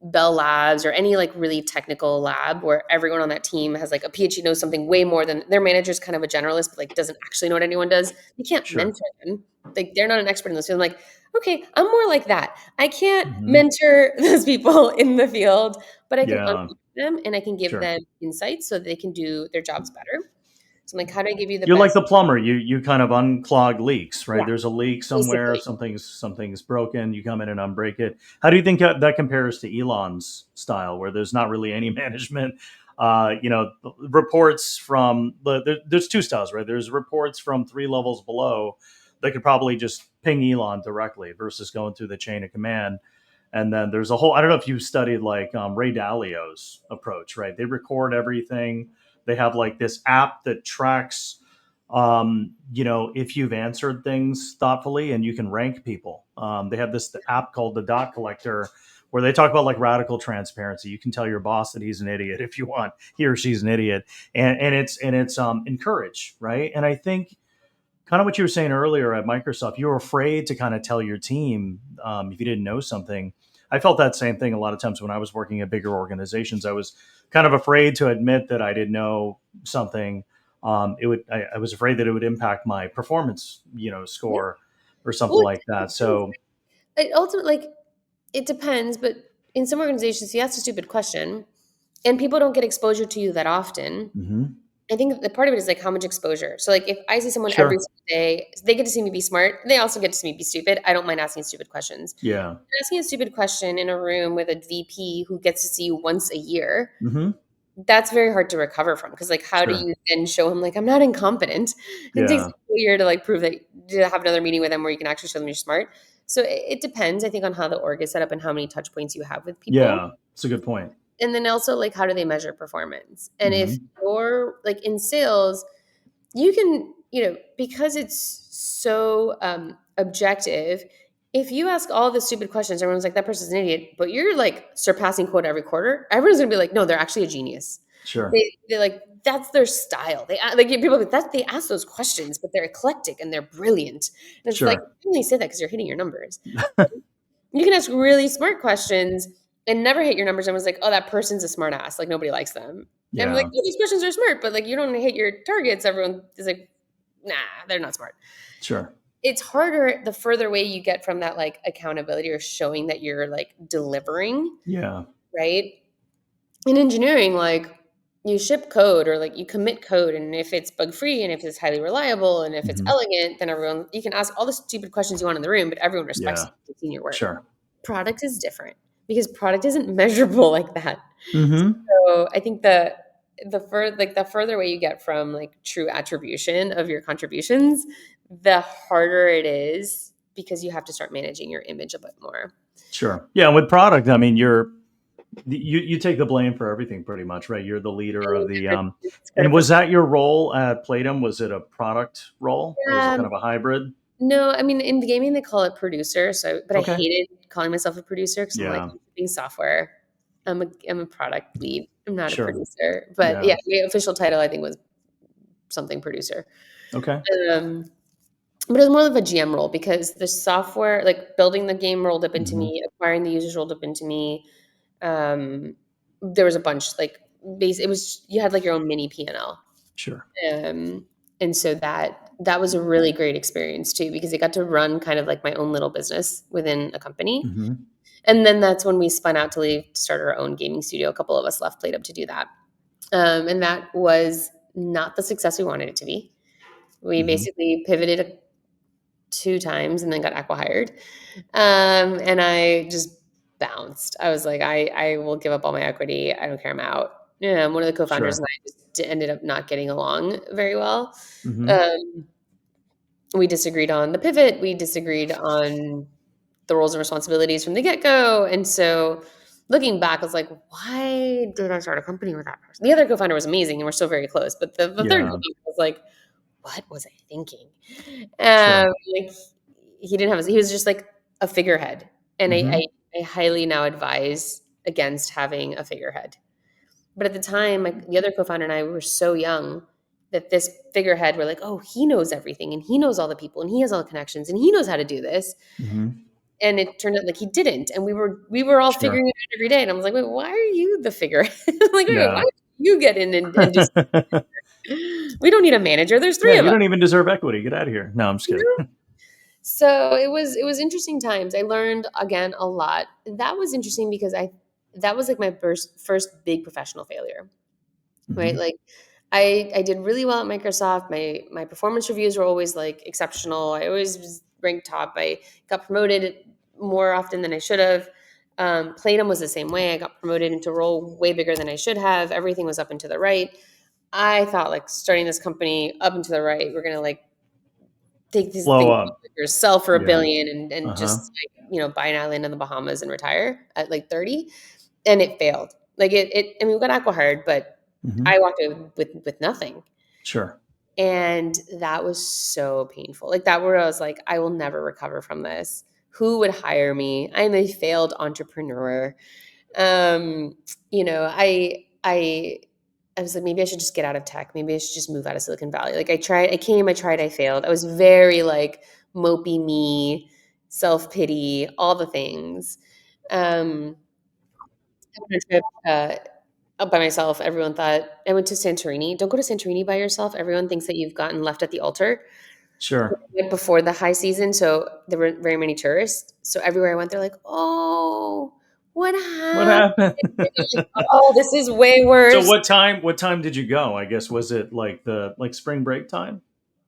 Bell Labs or any like really technical lab where everyone on that team has like a PhD, knows something way more than their manager's kind of a generalist, but like doesn't actually know what anyone does. You can't Sure. mentor them. Like they're not an expert in this field. I'm like, okay, I'm more like that. I can't Hmm. mentor those people in the field, but I can Yeah. unlock them and I can give Sure. them insights so they can do their jobs better. So I'm like, how do I give you the You're like best? the plumber. You kind of unclog leaks, right? Yeah, There's a leak somewhere. basically. Something's broken. You come in and unbreak it. How do you think that compares to Elon's style, where there's not really any management? Reports from there's two styles, right? There's reports from three levels below that could probably just ping Elon directly versus going through the chain of command. And then there's a whole, I don't know if you've studied like Ray Dalio's approach, right? They record everything. They have like this app that tracks, if you've answered things thoughtfully and you can rank people. They have this app called the Dot Collector where they talk about like radical transparency. You can tell your boss that he's an idiot if you want, he or she's an idiot. And it's encouraged, right? And I think kind of what you were saying earlier at Microsoft, you were afraid to kind of tell your team if you didn't know something. I felt that same thing a lot of times when I was working at bigger organizations. I was kind of afraid to admit that I didn't know something. I was afraid that it would impact my performance, Yeah. score or something Well, like that. So, it ultimately, like, it depends, but in some organizations, you ask a stupid question and people don't get exposure to you that often. mhm. I think the part of it is like how much exposure. So like if I see someone every Sure, single day, they get to see me be smart. They also get to see me be stupid. I don't mind asking stupid questions. yeah, Asking a stupid question in a room with a VP who gets to see you once a year, hmm, that's very hard to recover from. Because like, how do sure, you then show him like I'm not incompetent? It takes a yeah, whole year to like prove that to have another meeting with them where you can actually show them you're smart. So it depends, I think, on how the org is set up and how many touch points you have with people. yeah. It's a good point. And then also like how do they measure performance? And if Hmm. you're like in sales, you can, because it's so objective, if you ask all the stupid questions, everyone's like, that person's an idiot, but you're like surpassing quota every quarter, everyone's gonna be like, no, they're actually a genius. Sure, They're like, that's their style. Like people like that, they ask those questions, but they're eclectic and they're brilliant. And it's like, sure, you only say that because you're hitting your numbers. You can ask really smart questions and never hit your numbers. And was like, oh, that person's a smart ass. Like nobody likes them. And I'm like, yeah, oh, these questions are smart, but like you don't hit your targets. Everyone is like, nah, they're not smart. sure, It's harder the further away you get from that like accountability or showing that you're like delivering, yeah, right? In engineering, like you ship code or like you commit code, and if it's bug free and if it's highly reliable and if it's hmm, elegant, then everyone you can ask all the stupid questions you want in the room, but everyone respects yeah, you for seeing your work. sure, Product is different because product isn't measurable like that. hmm, So I think the further away you get from like true attribution of your contributions, the harder it is because you have to start managing your image a bit more. sure. Yeah, with product, I mean, you take the blame for everything pretty much, right? You're the leader of And the it's and credit for was that your role at Playdom? Was it a product role or was it kind um, of a hybrid? no, I mean in the gaming they call it producer, so but I Okay. hated calling myself a producer because I'm like Yeah. I'm shipping software. I'm a product lead. I'm not a Sure. producer. But Yeah. yeah, the official title I think was something producer. Okay. Um, but it was more of a GM role because the software, like building the game rolled up into Hmm. me, acquiring the users rolled up into me. Um, there was a bunch like it was you had like your own mini P&L. Sure. Um, and so that was a really great experience too because I got to run kind of like my own little business within a company. Hmm. And then that's when we spun out to leave to start our own gaming studio. A couple of us left played up to do that. And that was not the success we wanted it to be. We Hmm. basically pivoted two times and then got acqui-hired. And I just bounced. I was like, I will give up all my equity. I don't care. I'm out. Yeah, one of the co-founders Sure. and I just ended up not getting along very well. Hmm. Um, we disagreed on the pivot. We disagreed on the roles and responsibilities from the get-go. And so looking back, I was like, why did I start a company with that person? The other co-founder was amazing and we're still very close. But the third Yeah. co-founder was like, what was I thinking? Sure. Like he didn't have he was just like a figurehead. And Hmm. I highly now advise against having a figurehead. But at the time, like the other co-founder and I were so young that this figurehead were like, oh, he knows everything and he knows all the people and he has all the connections and he knows how to do this. Hmm. And it turned out like he didn't. And we were all Sure. figuring it out every day. And I was like, wait, why are you the figure? Like, wait, why Yeah. don't you get in and just we don't need a manager. There's Yeah, three of you us. don't even deserve equity. Get out of here. No, I'm just You kidding. know? So it was interesting times. I learned again a lot. That was interesting because I that was like my first big professional failure, right? Hmm. Like I did really well at Microsoft. My performance reviews were always like exceptional. I always was ranked top. I got promoted more often than I should have. Playdom was the same way. I got promoted into a role way bigger than I should have. Everything was up and to the right. I thought like starting this company up and to the right, we're gonna like take this Blow thing up. or sell for a Yeah. billion and Uh-huh. just like, buy an island in the Bahamas and retire at like 30. And it failed. Like I mean, we got acqui-hired, but Hmm. I walked away with nothing. Sure. And that was so painful. Like that where I was like, I will never recover from this. Who would hire me? I'm a failed entrepreneur. Um, you know, I was like, maybe I should just get out of tech. Maybe I should just move out of Silicon Valley. Like I tried, I failed. I was very like mopey me, self-pity, all the things. I went on a trip out by myself. Everyone thought I went to Santorini. Don't go to Santorini by yourself. Everyone thinks that you've gotten left at the altar. Sure. Went before the high season, so there weren't very many tourists. So everywhere I went, they're like, "Oh, what What happened?" happened? I'm like, "Oh, this is way So worse." what time did you go? I guess was it like the spring break time?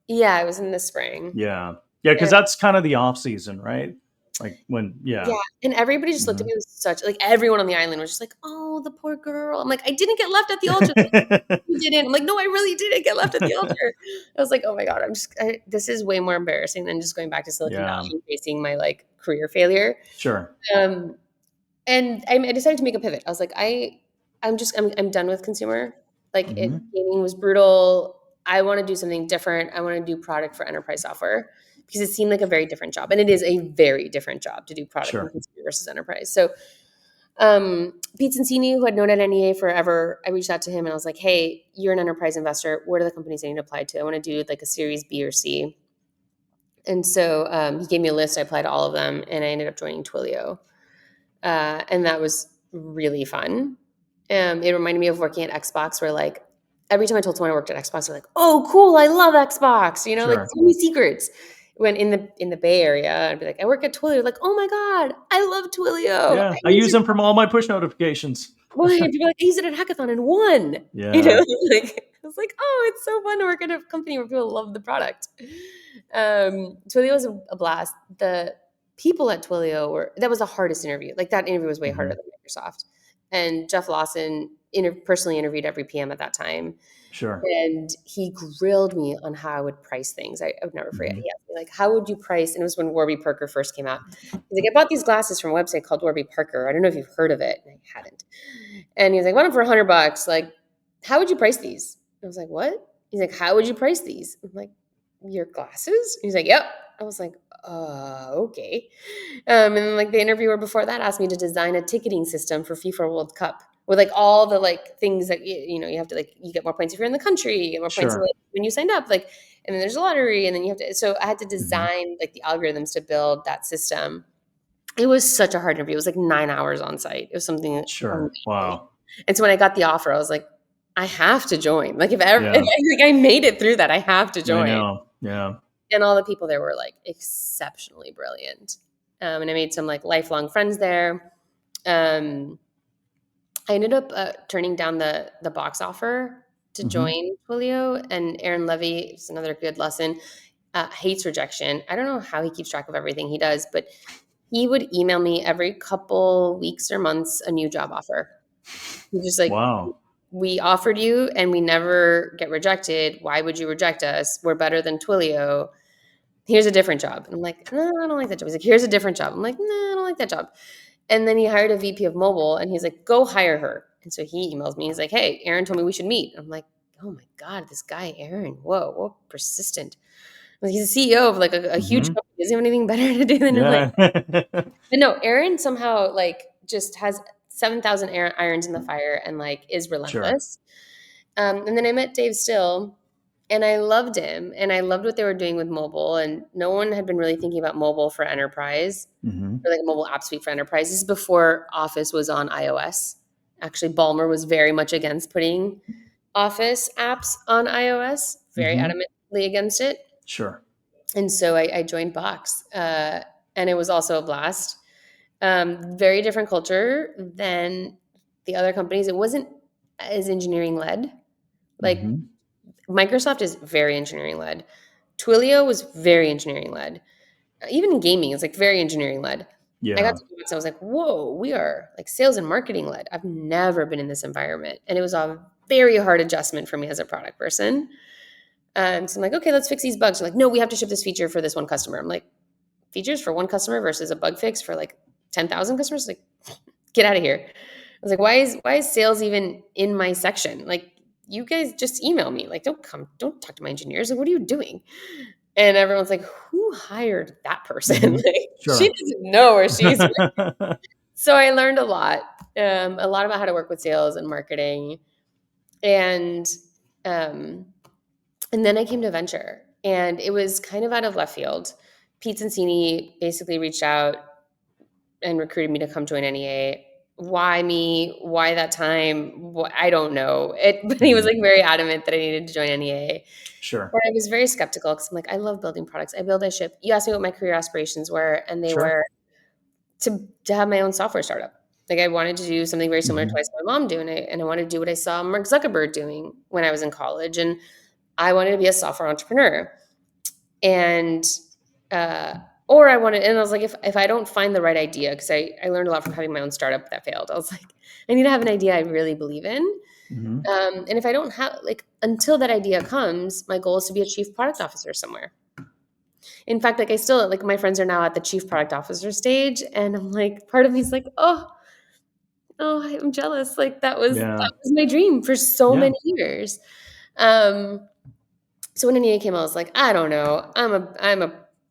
Yeah, it was in the spring. Yeah. Yeah, because And that's kind of the off season, right? Like when yeah. yeah, and everybody just looked at Hmm. me with such like everyone on the island was just like, "Oh, the poor girl." I'm like, "I didn't get left at the altar." You didn't. I'm like, "No, I really didn't get left at the altar." I was like, "Oh my god, this is way more embarrassing than just going back to Silicon Valley Yeah. and facing my like career failure." Sure. Um, and I decided to make a pivot. I was like, I'm done with consumer. Like Hmm. gaming was brutal. I want to do something different. I want to do product for enterprise software because it seemed like a very different job, and it is a very different job to do product and Sure. consumer versus enterprise. So, Pete Cincini, who had known at NEA forever, I reached out to him and I was like, "Hey, you're an enterprise investor. What are the companies I need to apply to? I want to do like a Series B or C." And so he gave me a list. I applied to all of them, and I ended up joining Twilio. And that was really fun. It reminded me of working at Xbox, where like every time I told someone I worked at Xbox, they're like, "Oh, cool! I love Xbox." Like Sure. tell me secrets. When in the Bay Area, I'd be like, "I work at Twilio." Like, "Oh my god, I love Twilio. Yeah. I I use use your." them from all my push notifications. Well, I'd be like, "I use it at hackathon and won." You know, Yeah. like I was like, "Oh, it's so fun to work at a company where people love the product." Twilio was a blast. The people at Twilio were that was the hardest interview. Like that interview was way harder Hmm. than Microsoft. And Jeff Lawson personally interviewed every PM at that time, Sure. and he grilled me on how I would price things. I would never forget. Hmm. He asked me like, "How would you price?" And it was when Warby Parker first came out. He's like, "I bought these glasses from a website called Warby Parker. I don't know if you've heard of it." And I hadn't. And he's like, "Bought them for $100. Like, how would you price these?" I was like, "What?" He's like, "How would you price these?" I'm like, "Your glasses?" He's like, "Yep." I was like, okay." And then like the interviewer before that asked me to design a ticketing system for FIFA World Cup with like all the like things that you have to like you get more points if you're in the country, you get more points Sure. like, when you signed up, like, and then there's a lottery, and then you have to. So I had to Hmm. design like the algorithms to build that system. It was such a hard interview. It was like 9 hours on site. It was something Sure. amazing. Wow. And so when I got the offer, I was like, I have to join. Like if ever, if Yeah. I, like I made it through that, I have to I join. know. Yeah. And all the people there were like exceptionally brilliant. And I made some like lifelong friends there. Um, I ended up turning down the box offer to Hmm. join Twilio, and Aaron Levy is another good lesson. Hates rejection. I don't know how he keeps track of everything he does, but he would email me every couple weeks or months a new job offer. He's just like, Wow. "We offered you and we never get rejected. Why would you reject us? We're better than Twilio. Here's a different job." And I'm like, "No, I don't like that job." He's like, "Here's a different job." I'm like, "No, I don't like that job." And then he hired a VP of mobile, and he's like, "Go hire her." And so he emails me. He's like, "Hey, Aaron told me we should meet." I'm like, "Oh my God, this guy, Aaron, whoa, what persistent." Like, he's a CEO of like a huge Hmm. company. He doesn't have anything better to do than to like, Yeah. but no, Aaron somehow like just has 7,000 irons in the fire and like is Sure. relentless. And then I met Dave Still, And I loved him, and I loved what they were doing with mobile, and no one had been really thinking about mobile for enterprise, Hmm. or like a mobile app suite for enterprise. This is before Office was on iOS. Actually, Ballmer was very much against putting Office apps on iOS, very Hmm. adamantly against it. Sure. And so I joined Box, and it was also a blast. Very different culture than the other companies. It wasn't as engineering led. Like Hmm. Microsoft is very engineering led. Twilio was very engineering led. Even in gaming, it's like very engineering led. I got Yeah. to Box, I was like, whoa, we are like sales and marketing led. I've never been in this environment, and it was a very hard adjustment for me as a product person. So I'm like, okay, let's fix these bugs. They're like, no, we have to ship this feature for this one customer. I'm like, features for one customer versus a bug fix for like 10,000 customers? Like, get out of here. I was like, why is sales even in my section? Like, you guys just email me. Like, don't talk to my engineers. Like, what are you doing? And everyone's like, who hired that person? Hmm. Like, she Sure. doesn't know where she's. So I learned a lot about how to work with sales and marketing, and um, and then I came to venture, and it was kind of out of left field. Pete Cincini basically reached out and recruited me to come join NEA. Why me? Why that time? I don't know. But he was Hmm. like very adamant that I needed to join NEA. Sure. And I was very skeptical because I'm like, I love building products. I build, I ship. You asked me what my career aspirations were, and they Sure. were to have my own software startup. Like I wanted to do something very similar to what I Hmm. saw my mom do, and I wanted to do what I saw Mark Zuckerberg doing when I was in college, and I wanted to be a software entrepreneur. And uh, or I wanted, and I was like, if I don't find the right idea, because I learned a lot from having my own startup that failed. I was like, I need to have an idea I really believe in. Hmm. And if I don't have like until that idea comes, my goal is to be a chief product officer somewhere. In fact, like I still like my friends are now at the chief product officer stage, and I'm like, part of me is like, oh, I'm jealous. Like Yeah. that was my dream for so Yeah. many years. Um, so when NEA came, I was like, I don't know.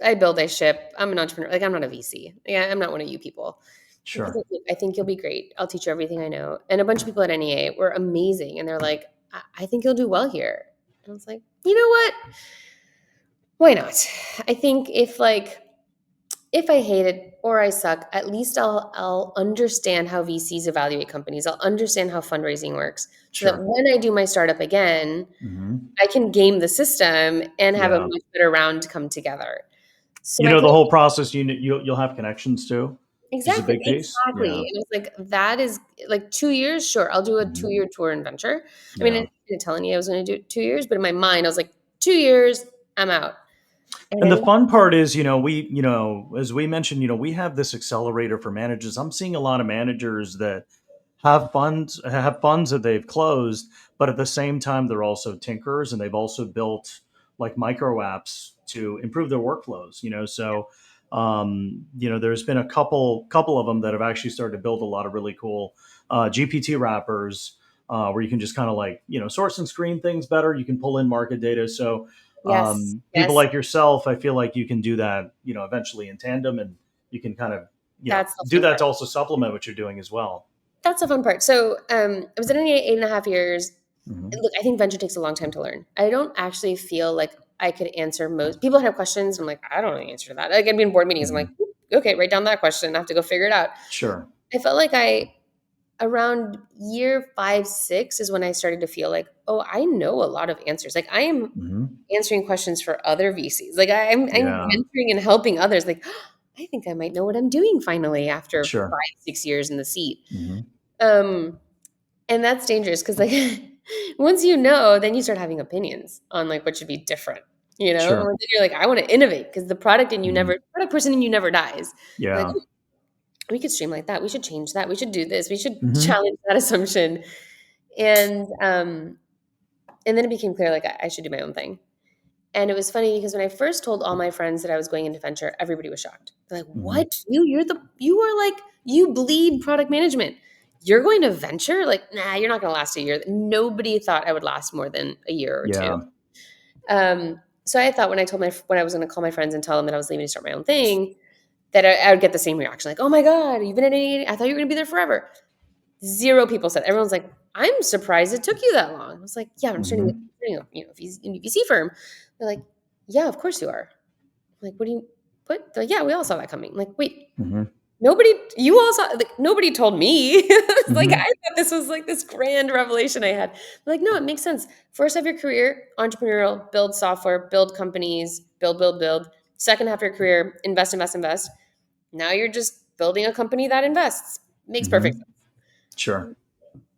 I build, I ship. I'm an entrepreneur. Like I'm not a VC. Yeah, I'm not one of you people. Because Sure. I think you'll be great. I'll teach you everything I know. And a bunch of people at NEA were amazing, and they're like, I think you'll do well here. And I was like, you know what? Why not? I think if I hate it or I suck, at least I'll understand how VCs evaluate companies. I'll understand how fundraising works, so that Sure. when I do my startup again, Hmm. I can game the system and have a Yeah. much better round come together. So You my know, the plan whole process, you'll have connections too, which is a exactly, big piece. exactly. Yeah. And it's like that is like 2 years. Sure, I'll do a Hmm. 2 year tour and venture. I mean, I Yeah. didn't tell you I was going to do 2 years, but in my mind, I was like, 2 years, I'm out. And the And fun part is, as we mentioned, we have this accelerator for managers. I'm seeing a lot of managers that have funds that they've closed, but at the same time, they're also tinkerers and they've also built like micro apps to improve their workflows. So there's been a couple of them that have actually started to build a lot of really cool GPT wrappers where you can just kind of like source and screen things better. You can pull in market data. So yes, people yes, like yourself, I feel like you can do that, eventually in tandem, and you can kind of, that's the do fun that part. to also supplement what you're doing as well. That's the fun part. So I was in NEA 8.5 years. Hmm. Look, I think venture takes a long time to learn. I don't actually feel like I could answer most people have questions. I'm like, I don't know the answer to that. Like I'd be in board meetings. I'm like, Hmm. okay, write down that question. I have to go figure it out. Sure. I felt like around year 5, 6 is when I started to feel like, oh, I know a lot of answers. Like I am Hmm. answering questions for other VCs. Like I'm Yeah. mentoring and helping others. Like I think I might know what I'm doing finally after Sure. 5, 6 years in the seat. Hmm. Um, and that's dangerous because like once you know, then you start having opinions on like what should be different. Sure. Like, then you're like, I want to innovate because the Hmm. product person in you never dies. Like Yeah. we could streamline that. We should change that. We should do this. We should Hmm. challenge that assumption. And um, and then it became clear like I should do my own thing. And it was funny because when I first told all my friends that I was going into venture, everybody was shocked. They're like, Hmm. "What? You are like you bleed product management. You're going to venture? Like, nah, you're not going to last a year." Nobody thought I would last more than a year or two. Yeah. So I thought when I was going to call my friends and tell them that I was leaving to start my own thing, that I would get the same reaction, like, "Oh my god, you've been at NEA? I thought you were going to be there forever." Zero people said. Everyone's like, "I'm surprised it took you that long." I was like, "Yeah, I'm starting Hmm. a VC firm." They're like, "Yeah, of course you are." I'm like, "What do you what?" They're like, "Yeah, we all saw that coming." I'm like, "Wait, Hmm. nobody you all saw like, nobody told me." It's like, I Hmm. thought this was, like, this grand revelation I had. They're like, "No, it makes sense. First half of your career, entrepreneurial, build software, build companies, build, build, build. Second half of your career, invest, invest, invest. Now you're just building a company that invests. Makes perfect Hmm. sense." Sure. Um,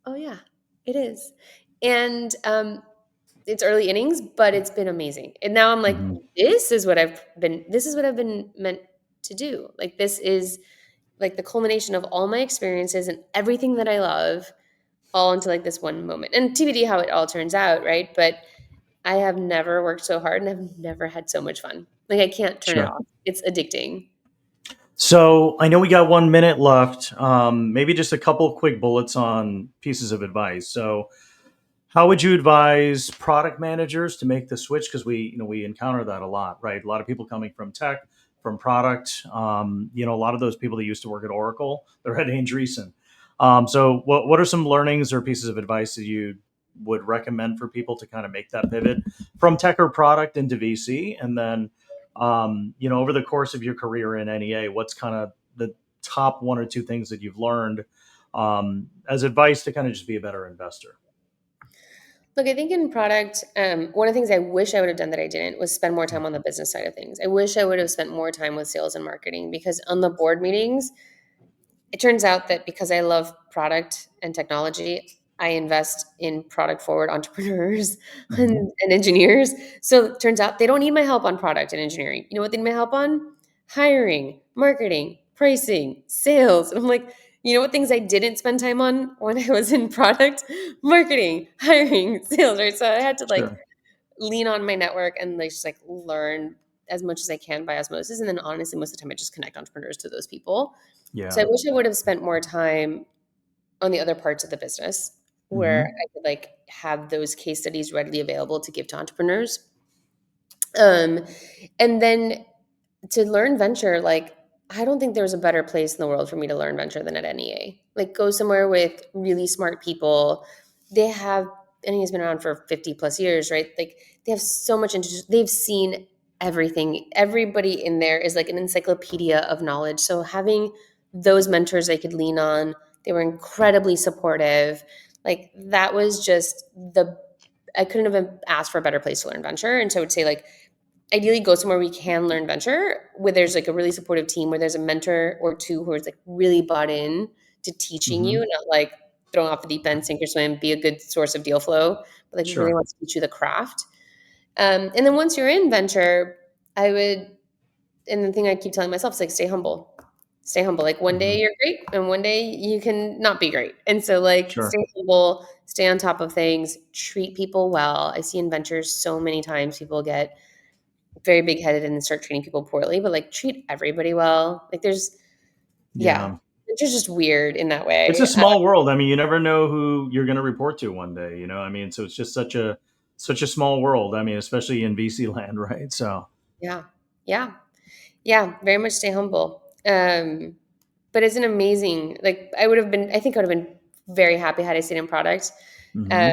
oh, yeah, it is. And, it's early innings, but it's been amazing. And now I'm like, Hmm. this is what I've been meant to do. Like, this is, like, the culmination of all my experiences and everything that I love all into, like, this one moment. And TBD how it all turns out, right? But I have never worked so hard and I've never had so much fun. Like, I can't turn it Sure. off. It's addicting. So I know we got 1 minute left. Maybe just a couple quick bullets on pieces of advice. So, how would you advise product managers to make the switch? Because we encounter that a lot, right? A lot of people coming from tech, from product. A lot of those people that used to work at Oracle, they're at Andreessen. So, what are some learnings or pieces of advice that you would recommend for people to kind of make that pivot from tech or product into VC? And then, over the course of your career in NEA, what's kind of the top one or two things that you've learned as advice to kind of just be a better investor? Look, I think in product, one of the things I wish I would have done that I didn't was spend more time on the business side of things. I wish I would have spent more time with sales and marketing because on the board meetings, it turns out that because I love product and technology, I invest in product forward entrepreneurs Hmm. and engineers. So it turns out they don't need my help on product and engineering. You know what they need my help on? Hiring, marketing, pricing, sales. And I'm like, you know what things I didn't spend time on when I was in product? Marketing, hiring, sales, right? So I had to like Sure. lean on my network and like just like learn as much as I can by osmosis. And then honestly, most of the time I just connect entrepreneurs to those people. So I Yeah. wish I would have spent more time on the other parts of the business where Hmm. I could like have those case studies readily available to give to entrepreneurs. Um, and then to learn venture, like I don't think there's a better place in the world for me to learn venture than at NEA. Like go somewhere with really smart people. They have NEA's been around for 50 plus years, right? Like they have so much interest. They've seen everything. Everybody in there is like an encyclopedia of knowledge. So having those mentors I could lean on, they were incredibly supportive. Like that was just the I couldn't have asked for a better place to learn venture. And so I would say like ideally go somewhere we can learn venture where there's like a really supportive team where there's a mentor or two who is like really bought in to teaching you, Hmm. not like throwing off the deep end, sink or swim, be a good source of deal flow, but like really Sure. wants to teach you the craft. And then once you're in venture, I would, and the thing I keep telling myself is like stay humble. Stay humble. Like one Hmm. day you're great and one day you can not be great. And so like Sure. stay humble, stay on top of things, treat people well. I see in ventures so many times people get very big headed and start treating people poorly, but like treat everybody well. Like there's, yeah, Yeah. it's just weird in that It's a way. small world. I mean, you never know who you're going to report to one day. I mean, so it's just such a small world. I mean, especially in VC land, right? So. Yeah, yeah, yeah. Very much stay humble. But it's an amazing. Like I would have been. I think I would have been very happy had I stayed in product. Um, Hmm.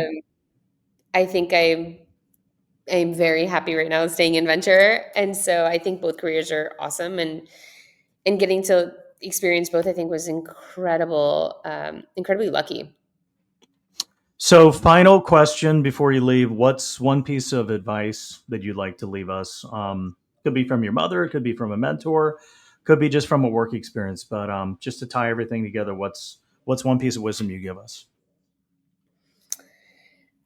I think I'm very happy right now staying in venture, and so I think both careers are awesome, and getting to experience both, I think was incredible. Incredibly lucky. So, final question before you leave: what's one piece of advice that you'd like to leave us? Could be from your mother, could be from a mentor, could be just from a work experience. But just to tie everything together, what's one piece of wisdom you give us?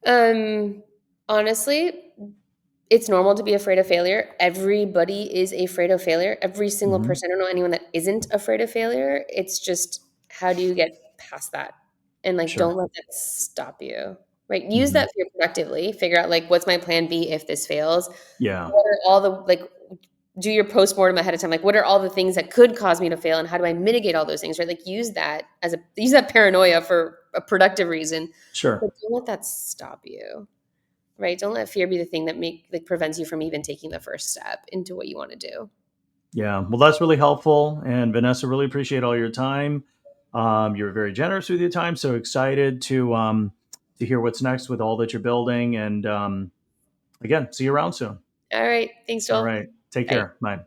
Um, honestly, it's normal to be afraid of failure. Everybody is afraid of failure. Every single Hmm. person. I don't know anyone that isn't afraid of failure. It's just how do you get past that? And like Sure. don't let that stop you. Right? Use Hmm. that fear productively. Figure out like what's my plan B if this fails? Yeah. What are all the like do your postmortem ahead of time. Like what are all the things that could cause me to fail and how do I mitigate all those things? Right? Like use that paranoia for a productive reason. Sure. But don't let that stop you. Right? Don't let fear be the thing that prevents you from even taking the first step into what you want to do. Yeah. Well, that's really helpful. And Vanessa, really appreciate all your time. You're very generous with your time. So excited to hear what's next with all that you're building. And again, see you around soon. All right. Thanks, All Joel. right. Take Bye. care. Bye.